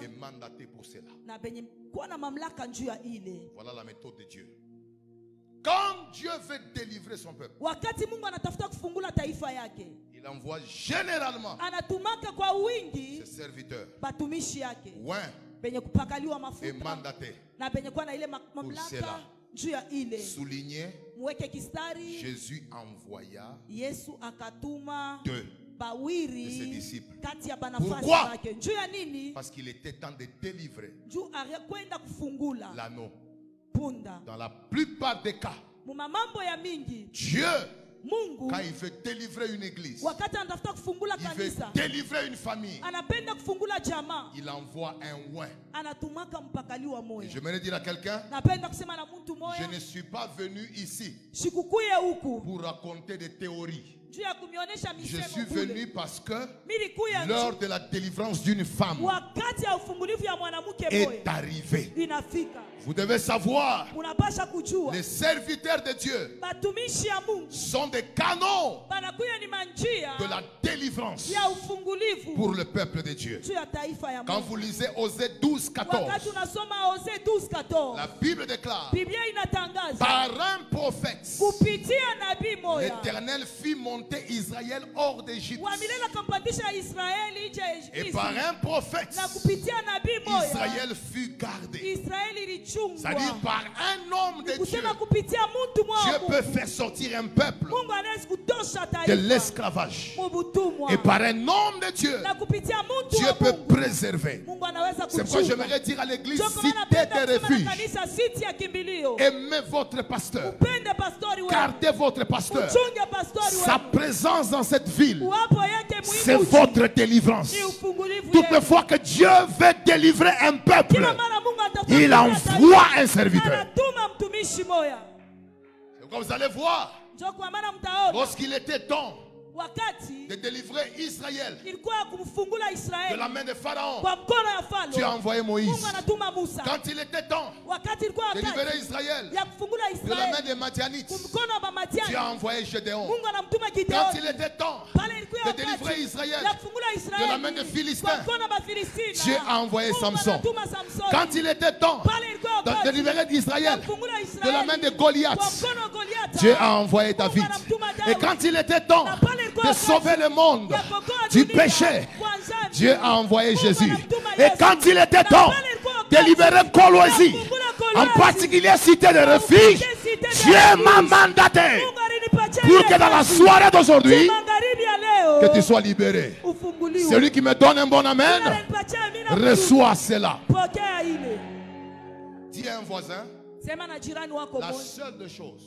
A: et mandatés pour cela. Voilà la méthode de Dieu. Quand Dieu veut délivrer son peuple, il envoie généralement ses serviteurs, et mandatés pour cela. Souligné, Jésus envoya 2 de ses disciples. Pourquoi? Parce qu'il était temps de délivrer l'anneau. Dans la plupart des cas, Dieu, quand il veut délivrer une église, il veut délivrer une famille, il envoie un oint. Et je me dire à quelqu'un, je ne suis pas venu ici pour raconter des théories. Je suis venu parce que l'heure de la délivrance d'une femme est arrivée. Vous devez savoir, les serviteurs de Dieu sont des canaux de la délivrance pour le peuple de Dieu. Quand vous lisez Osée 12, 14, la Bible déclare, par un prophète, l'Éternel fit monter Israël hors d'Égypte. Et par un prophète, Israël fut gardé. C'est-à-dire par un homme de Dieu, Dieu peut faire sortir un peuple de l'esclavage. Et par un homme de Dieu, Dieu peut préserver. C'est pourquoi j'aimerais dire à l'église, cité de refuge, aimez votre pasteur, gardez votre pasteur. Sa présence dans cette ville, c'est votre délivrance. Toutefois que Dieu veut délivrer un peuple, il envoie un serviteur. C'est pourquoi vous allez voir, lorsqu'il était temps de délivrer Israël de la main de Pharaon, tu as envoyé Moïse. Quand il était temps de libérer Israël de la main des Madianites, tu as envoyé Gédéon. Quand il était temps de délivrer Israël de la main des Philistins, Dieu a envoyé Samson. Quand il était temps de libérer Israël de la main de Goliath, Dieu a envoyé David. Et quand il était temps de sauver le monde du péché, Dieu a envoyé Jésus. Et quand il était temps de libérer Colosie, en particulier cité de refuge, Dieu m'a mandaté pour que dans la soirée d'aujourd'hui, que tu sois libéré. Celui qui me donne un bon amen, reçoit cela. Dis à un voisin, la seule chose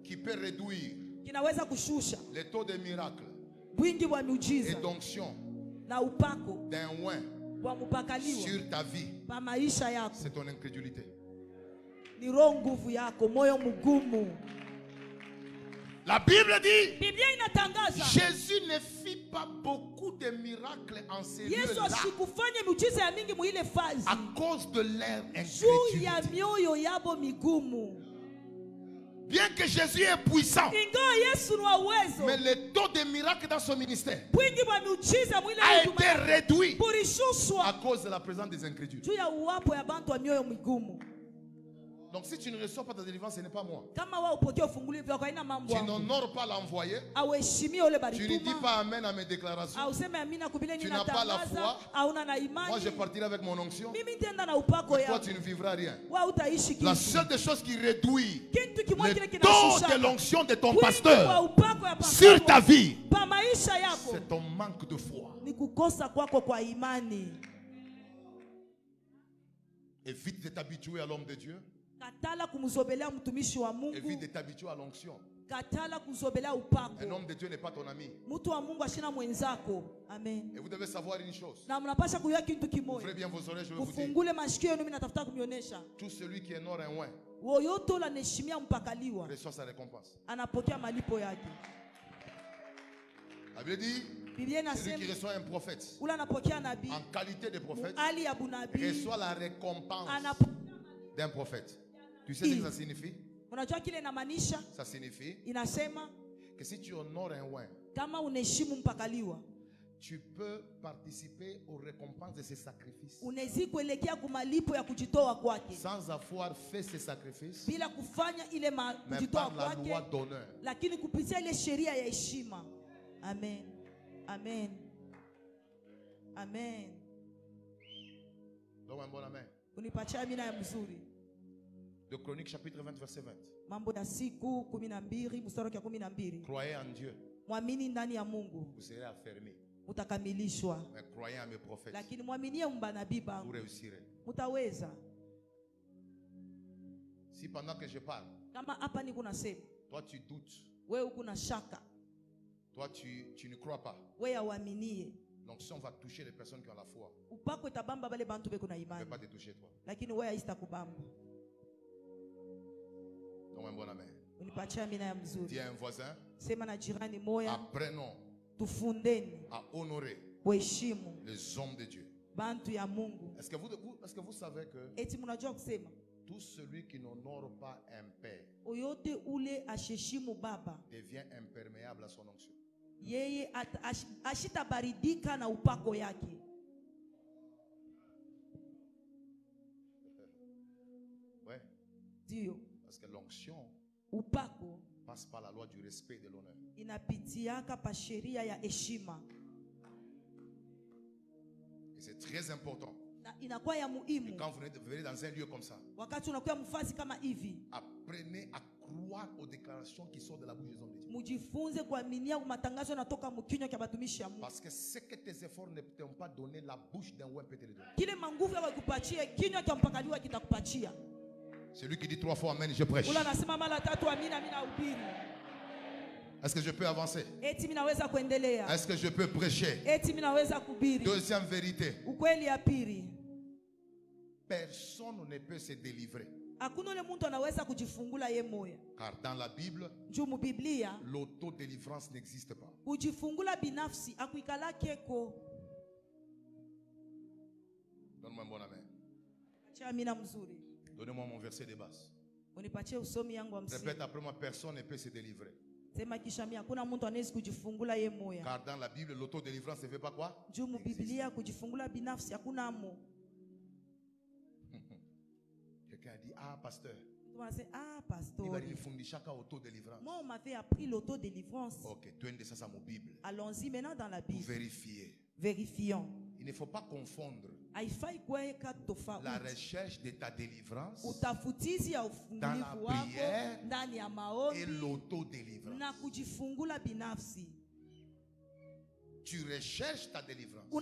A: qui peut réduire les taux de miracles et d'onction d'un oint sur ta vie, c'est ton incrédulité. La Bible dit, Jésus ne fit pas beaucoup de miracles en ces lieux-là à cause de leur incrédulité. Bien que Jésus est puissant, mais le taux de miracles dans son ministère a été réduit à cause de la présence des incrédules. Donc si tu ne reçois pas ta délivrance, ce n'est pas moi. Tu n'honores pas l'envoyé. Tu ne dis pas amen à mes déclarations. Tu n'as pas la foi. Moi je partirai avec mon onction. Mais toi tu ne vivras rien. La seule des choses qui réduit le taux de l'onction de ton pasteur sur ta vie, c'est ton manque de foi. Évite de t'habituer à l'homme de Dieu. Évite de t'habituer à l'onction. Un homme de Dieu n'est pas ton ami.
B: Amen.
A: Et vous devez savoir une chose. Ouvrez bien vos oreilles, je vais vous dire. Tout celui qui honore un oint reçoit sa récompense. La Bible dit, celui qui reçoit un prophète en qualité de prophète reçoit la récompense d'un prophète. Tu sais ce que ça signifie? Ça signifie que si tu honores un oint, tu peux participer aux récompenses de ses sacrifices sans avoir fait ses sacrifices, mais par la loi d'honneur.
B: Amen. Amen. Amen.
A: Donc un bon amen. De Chroniques chapitre 20 verset 20. Croyez en Dieu, vous serez affermis. Mais croyez à mes prophètes, vous réussirez. Si pendant que je parle, toi tu doutes, toi tu ne crois pas. Donc si on va toucher les personnes qui ont la foi, on ne peut pas te toucher toi. Donc un bon amen. Dis à un voisin, apprenons à honorer les hommes de Dieu. Est-ce que vous savez que tout celui qui n'honore pas un père devient imperméable à son onction? Ouais. Parce que l'onction passe par la loi du respect et de l'honneur. Et c'est très important. Et quand vous venez dans un lieu comme ça, apprenez à croire aux déclarations qui sortent de la bouche des hommes de Dieu. Parce que ce que tes efforts ne t'ont pas donné, la bouche d'un ouin peut te le donner. Celui qui dit 3 fois amen, je prêche. Est-ce que je peux avancer? Est-ce que je peux prêcher? Deuxième vérité. Personne ne peut se délivrer. Car dans la Bible, l'autodélivrance n'existe pas. Donne-moi un bon amen. Donnez-moi mon verset de base. Répète après moi, personne ne peut se délivrer. Car dans la Bible, l'autodélivrance ne fait pas quoi? Quelqu'un a dit, ah pasteur,
B: moi on m'avait appris l'autodélivrance.
A: Ok, tu es ça mon Bible.
B: Allons-y maintenant dans la Bible.
A: Vérifions. Il ne faut pas confondre la recherche de ta délivrance dans la prière et l'autodélivrance. Tu recherches ta délivrance. Tu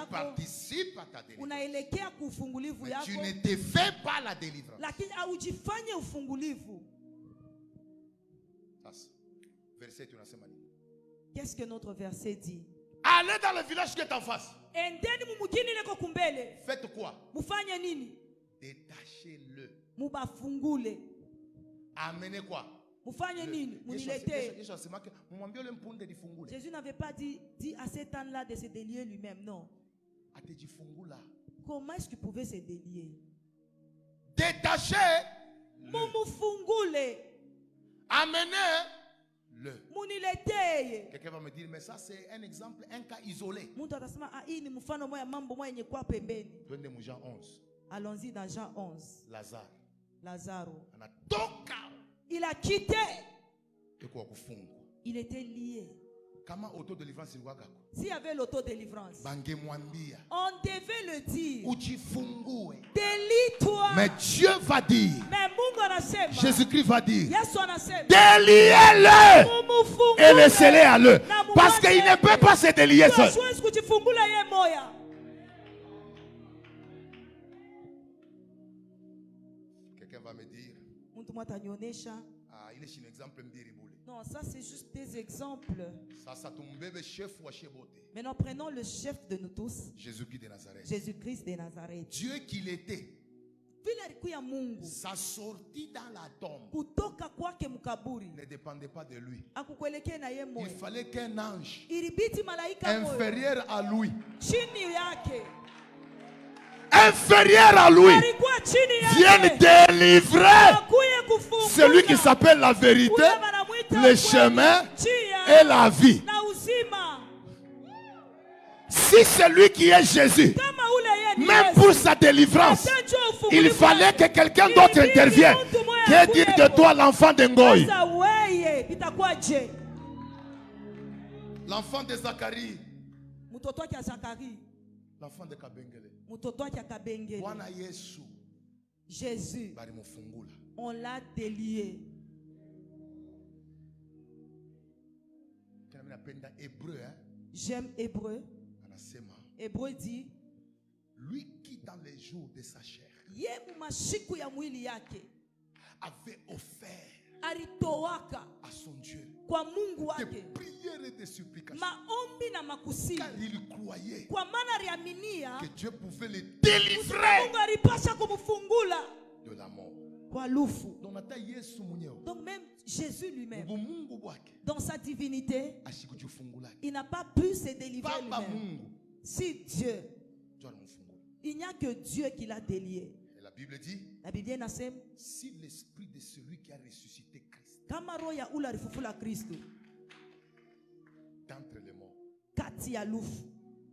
A: participes à ta délivrance. Mais tu ne te fais pas la délivrance.
B: Qu'est-ce que notre verset dit?
A: Allez dans le village qui est en face. Faites quoi? Détachez-le. Amenez quoi?
B: Jésus n'avait pas dit à cet âne-là de se délier lui-même, non. Comment est-ce qu'il pouvait se délier?
A: Détachez-le. Amenez-le. Quelqu'un va me dire, mais ça c'est un exemple, un cas isolé. Jean 11.
B: Allons-y dans Jean 11. Lazare. Il a quitté. Il était lié. S'il y avait l'autodélivrance, on devait le dire. Délie-toi.
A: Mais Dieu va dire. Jésus-Christ va dire.
B: Déliez-le.
A: Et laissez-le à l'eux. Parce qu'il ne peut pas se délier seul. Quelqu'un va me dire. Ah, il est un exemple.
B: Non, ça c'est juste des exemples. Maintenant prenons le chef de nous tous.
A: Jésus-Christ de Nazareth.
B: Jésus-Christ de Nazareth.
A: Dieu qu'il était. Sa sortie dans la tombe ne dépendait pas de lui. Il fallait qu'un ange inférieur à lui vienne délivrer celui qui s'appelle la vérité, le chemin et la vie. Si celui qui est Jésus, même pour sa délivrance, il fallait que quelqu'un d'autre intervienne. Que dire de toi, l'enfant de Ngoï? L'enfant de Zacharie. L'enfant de Kabengele.
B: Jésus, on l'a délié. J'aime Hébreu. Hébreu dit,
A: lui qui dans les jours de sa chair avait offert
B: à
A: son Dieu
B: des
A: prières et des supplications.
B: Car
A: il croyait
B: que
A: que Dieu pouvait les délivrer de la mort.
B: Donc même Jésus lui-même, dans sa divinité, il n'a pas pu se délivrer lui-même. Si Dieu, il n'y a que Dieu qui l'a délié.
A: Et la Bible dit, si l'esprit de celui qui a ressuscité Christ d'entre les morts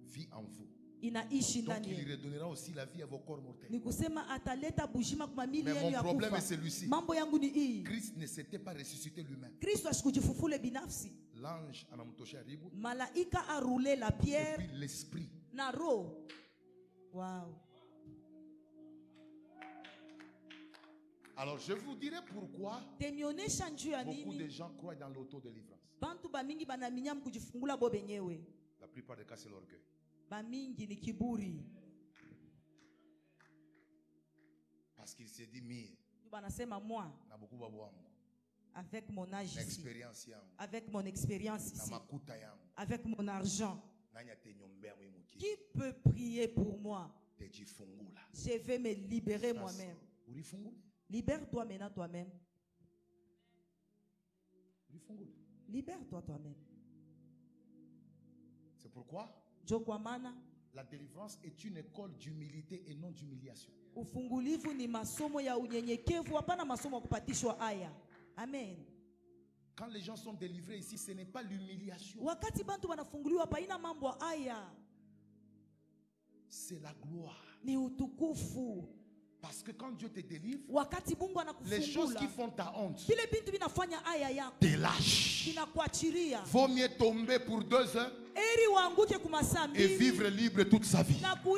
A: vit en vous, donc il redonnera aussi la vie à vos corps mortels. Mais mon problème est celui-ci. Christ ne s'était pas ressuscité lui-même. L'ange
B: a roulé la pierre.
A: Et puis l'esprit.
B: Wow.
A: Alors je vous dirai pourquoi beaucoup de gens croient dans l'autodélivrance. La plupart des cas c'est l'orgueil. Parce qu'il s'est dit
B: moi, avec mon âge ici, avec mon expérience ici, avec mon argent, qui peut prier pour moi? Je vais me libérer moi-même. Libère-toi maintenant toi-même. Libère-toi toi-même.
A: C'est pourquoi la délivrance est une école d'humilité et non d'humiliation.
B: Amen.
A: Quand les gens sont délivrés ici, ce n'est pas l'humiliation. C'est la gloire. Parce que quand Dieu te délivre, les choses qui font ta honte te lâchent. Vaut mieux tomber pour 2 heures et vivre libre toute sa vie. Vaut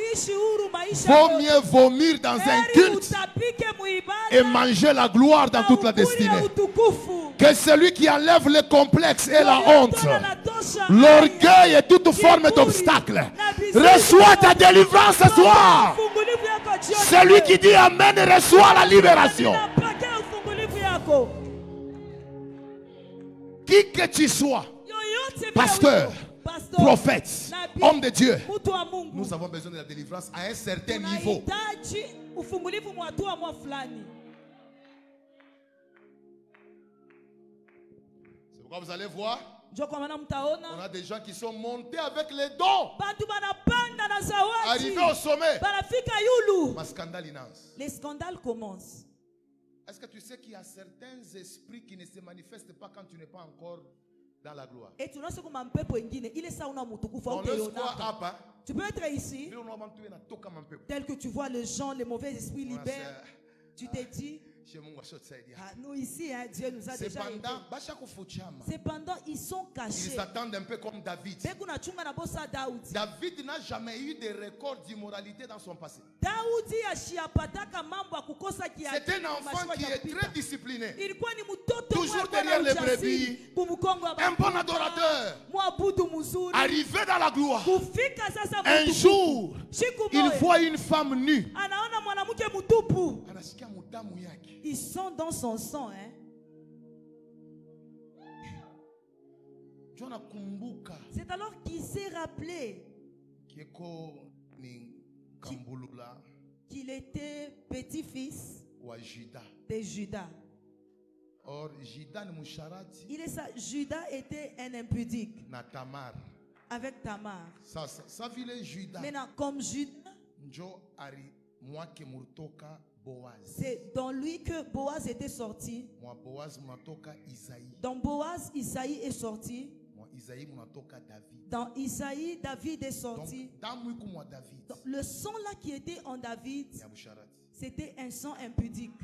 A: mieux vomir dans un culte et manger la gloire dans toute la destinée que celui qui enlève le complexe et la honte, l'orgueil et toute forme d'obstacle. Reçois ta délivrance ce soir. Celui qui dit Amen reçoit la libération. Qui que tu sois, pasteur, prophète, homme de Dieu, nous avons besoin de la délivrance à un certain niveau. C'est pourquoi vous allez voir, on a des gens qui sont montés avec les dons, arrivés au sommet.
B: Les scandales commencent.
A: Est-ce que tu sais qu'il y a certains esprits qui ne se manifestent pas quand tu n'es pas encore dans la gloire?
B: Tu peux être ici, tel que tu vois les gens, les mauvais esprits libèrent. Tu t'es dit, nous ici, hein, Dieu nous a déjà aidés. Cependant, ils sont cachés.
A: Ils s'attendent un peu comme David. David n'a jamais eu de record d'immoralité dans son passé. C'est un enfant qui est très discipliné, toujours derrière les brebis, un bon adorateur, arrivé dans la gloire. Un jour, il voit une femme nue.
B: Ils sont dans son sang, hein. C'est alors qu'il s'est rappelé qu'il était petit-fils de Judas.
A: Or,
B: Judas était un impudique avec Tamar. Maintenant, comme Judas, c'est dans lui que Boaz était sorti. Dans Boaz, Isaïe est sorti. Dans Isaïe, David est sorti. Donc, le sang là qui était en David, c'était un sang impudique.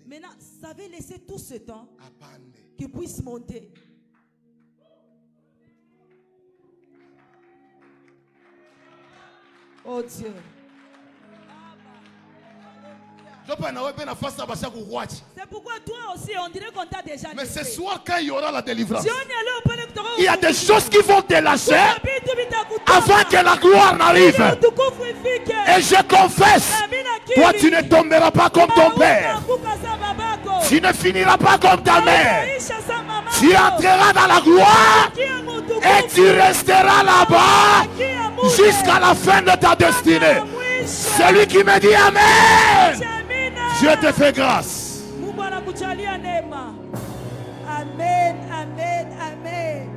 B: Maintenant, ça avait laissé tout ce temps qu'il puisse monter. Oh Dieu. C'est pourquoi toi aussi, on dirait qu'on t'a déjà
A: Mais
B: laissé.
A: ce soir, quand il y aura la délivrance,
B: Si on y allait, on peut
A: il y a des choses qui vont te lâcher
B: avant
A: avant que la gloire n'arrive. Et je confesse, toi tu ne tomberas pas comme ton père. Tu ne finiras pas comme ta mère. Tu entreras dans la gloire et tu resteras là-bas jusqu'à la fin de ta destinée. Celui qui me dit Amen, Dieu te fait grâce.
B: Amen, amen, amen.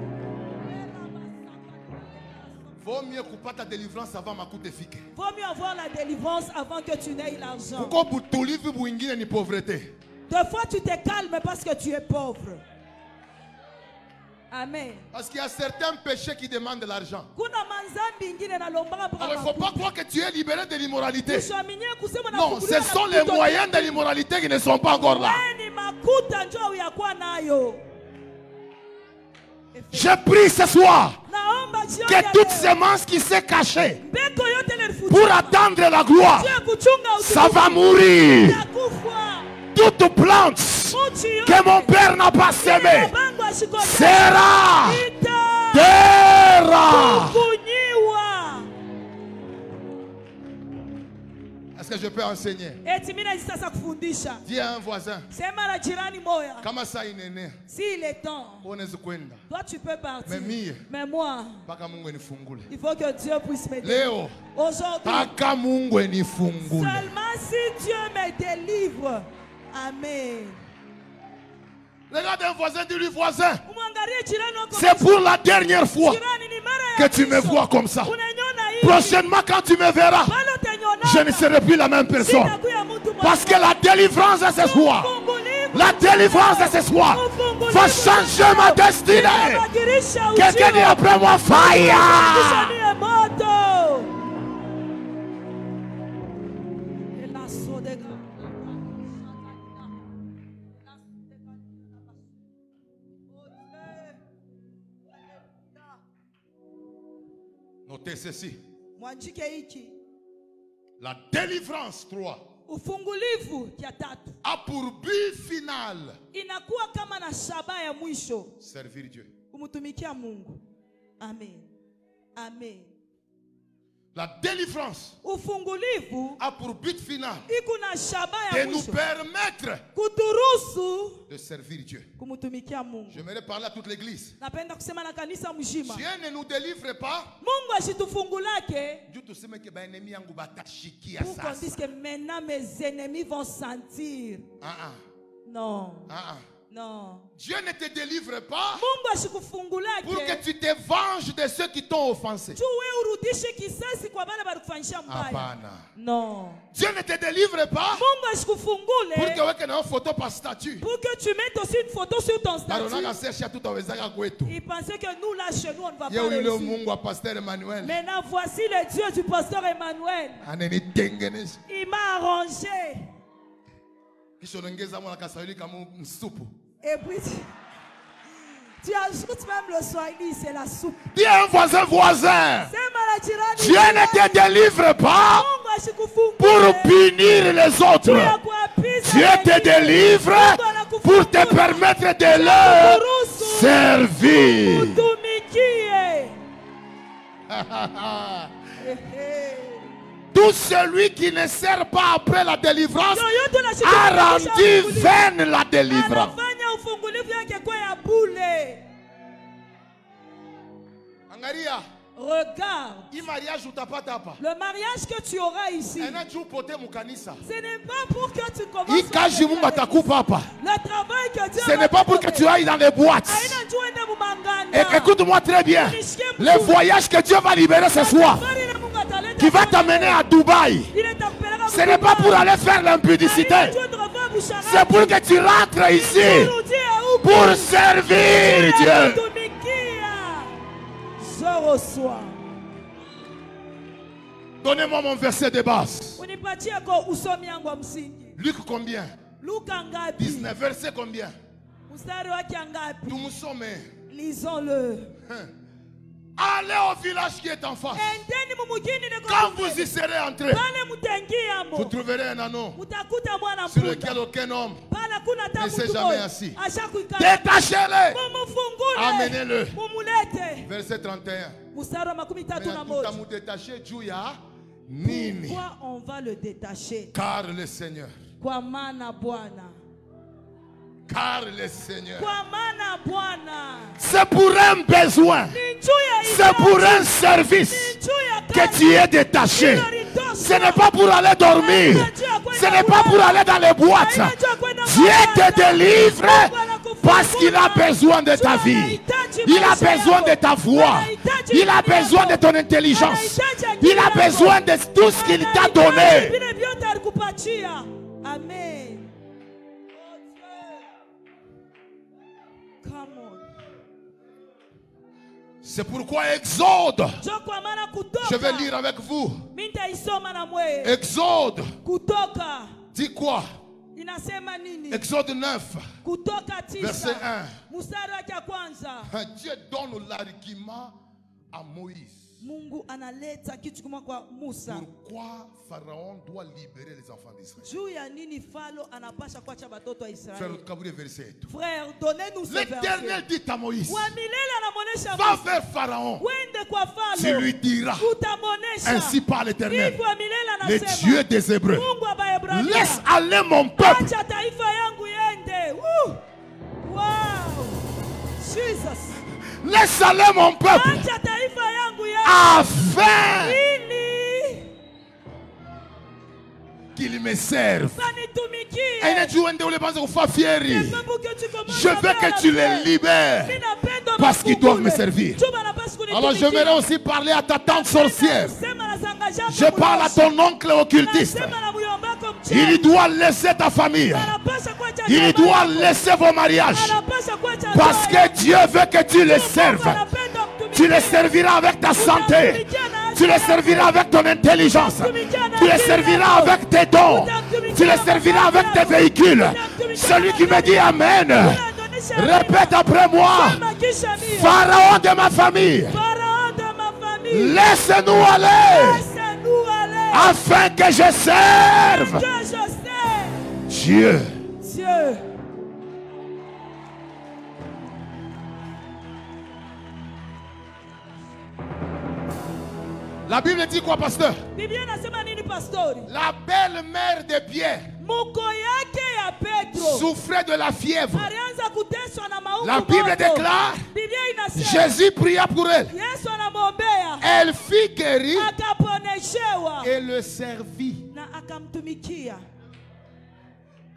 A: Vaut mieux couper ta délivrance avant ma coup de fique.
B: Vaut mieux avoir la délivrance avant que tu n'aies l'argent.
A: Pourquoi tu livres une pauvreté?
B: Deux fois tu te calmes parce que tu es pauvre. Amen.
A: Parce qu'il y a certains péchés qui demandent de l'argent. Alors il ne faut pas croire que tu es libéré de l'immoralité. Non, ce sont les moyens de l'immoralité qui ne sont pas encore là. Je prie ce soir que toute semence qui s'est cachée pour attendre la gloire, ça va mourir. Toute plante que mon père n'a pas semée sera terre. Est-ce que je peux enseigner? Dis à un voisin, comment ça il est né?
B: S'il est temps, toi tu peux partir. Mais moi, il faut que Dieu puisse m'aider. Aujourd'hui, seulement si Dieu me délivre. Amen.
A: Regarde un voisin, dis-lui voisin, c'est pour la dernière fois que tu me vois comme ça. Prochainement quand tu me verras, je ne serai plus la même personne. Parce que la délivrance de ce soir, la délivrance de ce soir va changer ma destinée. Quelqu'un dit après moi, fire. Notez ceci. La délivrance 3 a pour but final servir Dieu.
B: Amen. Amen.
A: La délivrance a pour but final de nous permettre de servir Dieu. J'aimerais parler à toute l'église. Dieu ne nous délivre pas pour
B: qu'on dise que maintenant mes ennemis vont sentir. Non. Non.
A: Dieu ne te délivre pas pour que tu te venges de ceux qui t'ont offensé.
B: Non.
A: Dieu ne te délivre pas pour que tu aies une photo par statut.
B: Pour que tu mettes aussi une photo sur ton statut.
A: Il
B: pensait que nous là chez nous on ne va pas réussir. Maintenant voici le Dieu du pasteur Emmanuel. Il m'a arrangé. Et puis tu ajoutes même le swahili, c'est la soupe.
A: Dis à un voisin, Dieu ne te délivre pas pour punir les autres. Dieu te délivre pour te permettre de leur servir. Tout celui qui ne sert pas après la délivrance a rendu vaine la délivrance.
B: Regarde. Le mariage que tu auras ici, ce n'est pas pour que tu commences le travail que Dieu
A: ce n'est pas pour que tu ailles dans les boîtes. Écoute-moi très bien. Le voyage que Dieu va libérer ce soir, qui va t'amener à Dubaï, ce n'est pas pour aller faire l'impudicité. C'est pour que tu rentres ici pour servir Dieu.
B: Je reçois.
A: Donnez-moi mon verset de base. Luc combien? 19, verset combien?
B: Lisons-le.
A: Allez au village qui est en face. Quand vous y serez entrés, vous trouverez un anneau sur lequel aucun homme ne s'est jamais assis. Détachez-le. Amenez-le. Verset 31.
B: Pourquoi on va le détacher?
A: Car le Seigneur. Car le Seigneur. C'est pour un besoin. C'est pour un service que tu es détaché. Ce n'est pas pour aller dormir. Ce n'est pas pour aller dans les boîtes. Dieu te délivre parce qu'il a besoin de ta vie. Il a besoin de ta voix. Il a besoin de ton intelligence. Il a besoin de tout ce qu'il t'a donné.
B: Amen.
A: C'est pourquoi Exode, je vais lire avec vous. Exode, dis quoi? Exode 9, verset 1. Dieu donne l'argument à Moïse. Pourquoi Pharaon doit libérer les enfants d'Israël?
B: Frère, donnez-nous ce verset.
A: L'Éternel dit à Moïse, va vers Pharaon. Tu lui diras, ainsi par l'Éternel, le Dieu des Hébreux, laisse aller mon peuple. Laisse aller mon peuple afin qu'il me serve. Je veux que tu les libères parce qu'ils doivent me servir. Alors j'aimerais aussi parler à ta tante sorcière. Je parle à ton oncle occultiste. Il doit laisser ta famille. Il doit laisser vos mariages. Parce que Dieu veut que tu les serves. Tu les serviras avec ta santé. Tu les serviras avec ton intelligence. Tu les serviras avec tes dons. Tu les serviras avec tes véhicules. Celui qui me dit Amen, répète après moi. Pharaon de ma famille, laisse-nous aller afin que je serve Dieu. La Bible dit quoi, pasteur? La belle-mère de Pierre souffrait de la fièvre. La Bible déclare, Jésus pria pour elle. Elle fut guérie et le servit.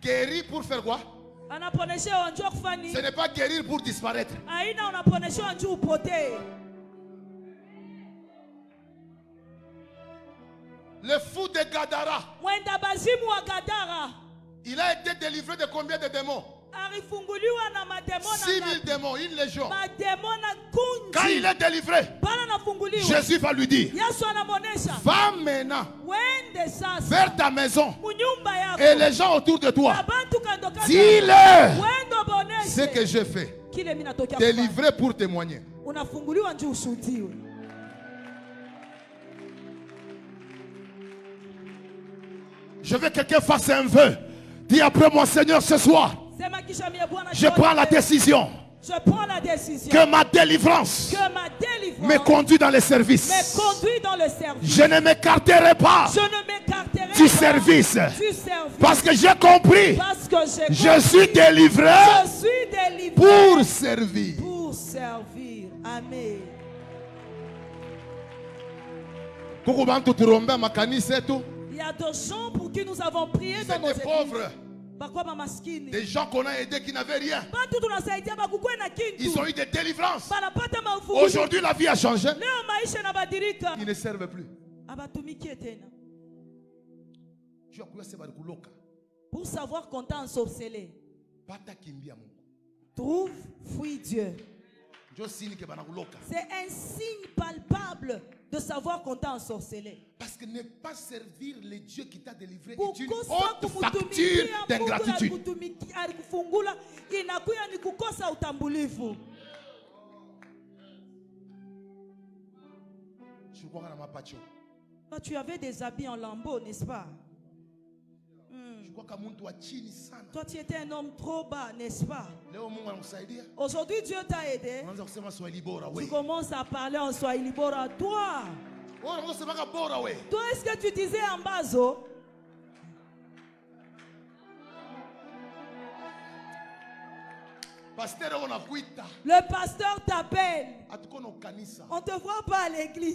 A: Guérie pour faire quoi? Ce n'est pas guérir pour disparaître. Le fou de Gadara, il a été délivré de combien de démons? 6 000 démons, une légion. Quand il est délivré, Jésus va lui dire, va maintenant vers ta maison et les gens autour de toi, dis-leur ce que j'ai fait. Délivré pour témoigner. Je veux que quelqu'un fasse un vœu. Dis après moi, Seigneur, ce soir, je prends la décision que ma délivrance me conduit dans les services. Je ne m'écarterai pas du service. Parce que j'ai compris. Je suis délivré pour servir.
B: Amen. Il y a des gens pour qui nous avons prié dans nos églises.
A: Pauvres. Des gens qu'on a aidés qui n'avaient rien. Ils ont eu des délivrances. Aujourd'hui, la vie a changé. Ils ne servent plus.
B: Pour savoir qu'on t'a ensorcelé, trouve, fuis Dieu. C'est un signe palpable de savoir qu'on t'a ensorcelé.
A: Parce que ne pas servir le Dieu qui t'a délivré est une haute facture d'ingratitude.
B: Toi, tu avais des habits en lambeaux, n'est-ce pas? Toi, tu étais un homme trop bas, n'est-ce pas? Aujourd'hui, Dieu t'a aidé. Tu commences à parler en Swahili Bora. Toi, est-ce que tu disais en bazo? Le pasteur t'appelle. On ne te voit pas à l'église.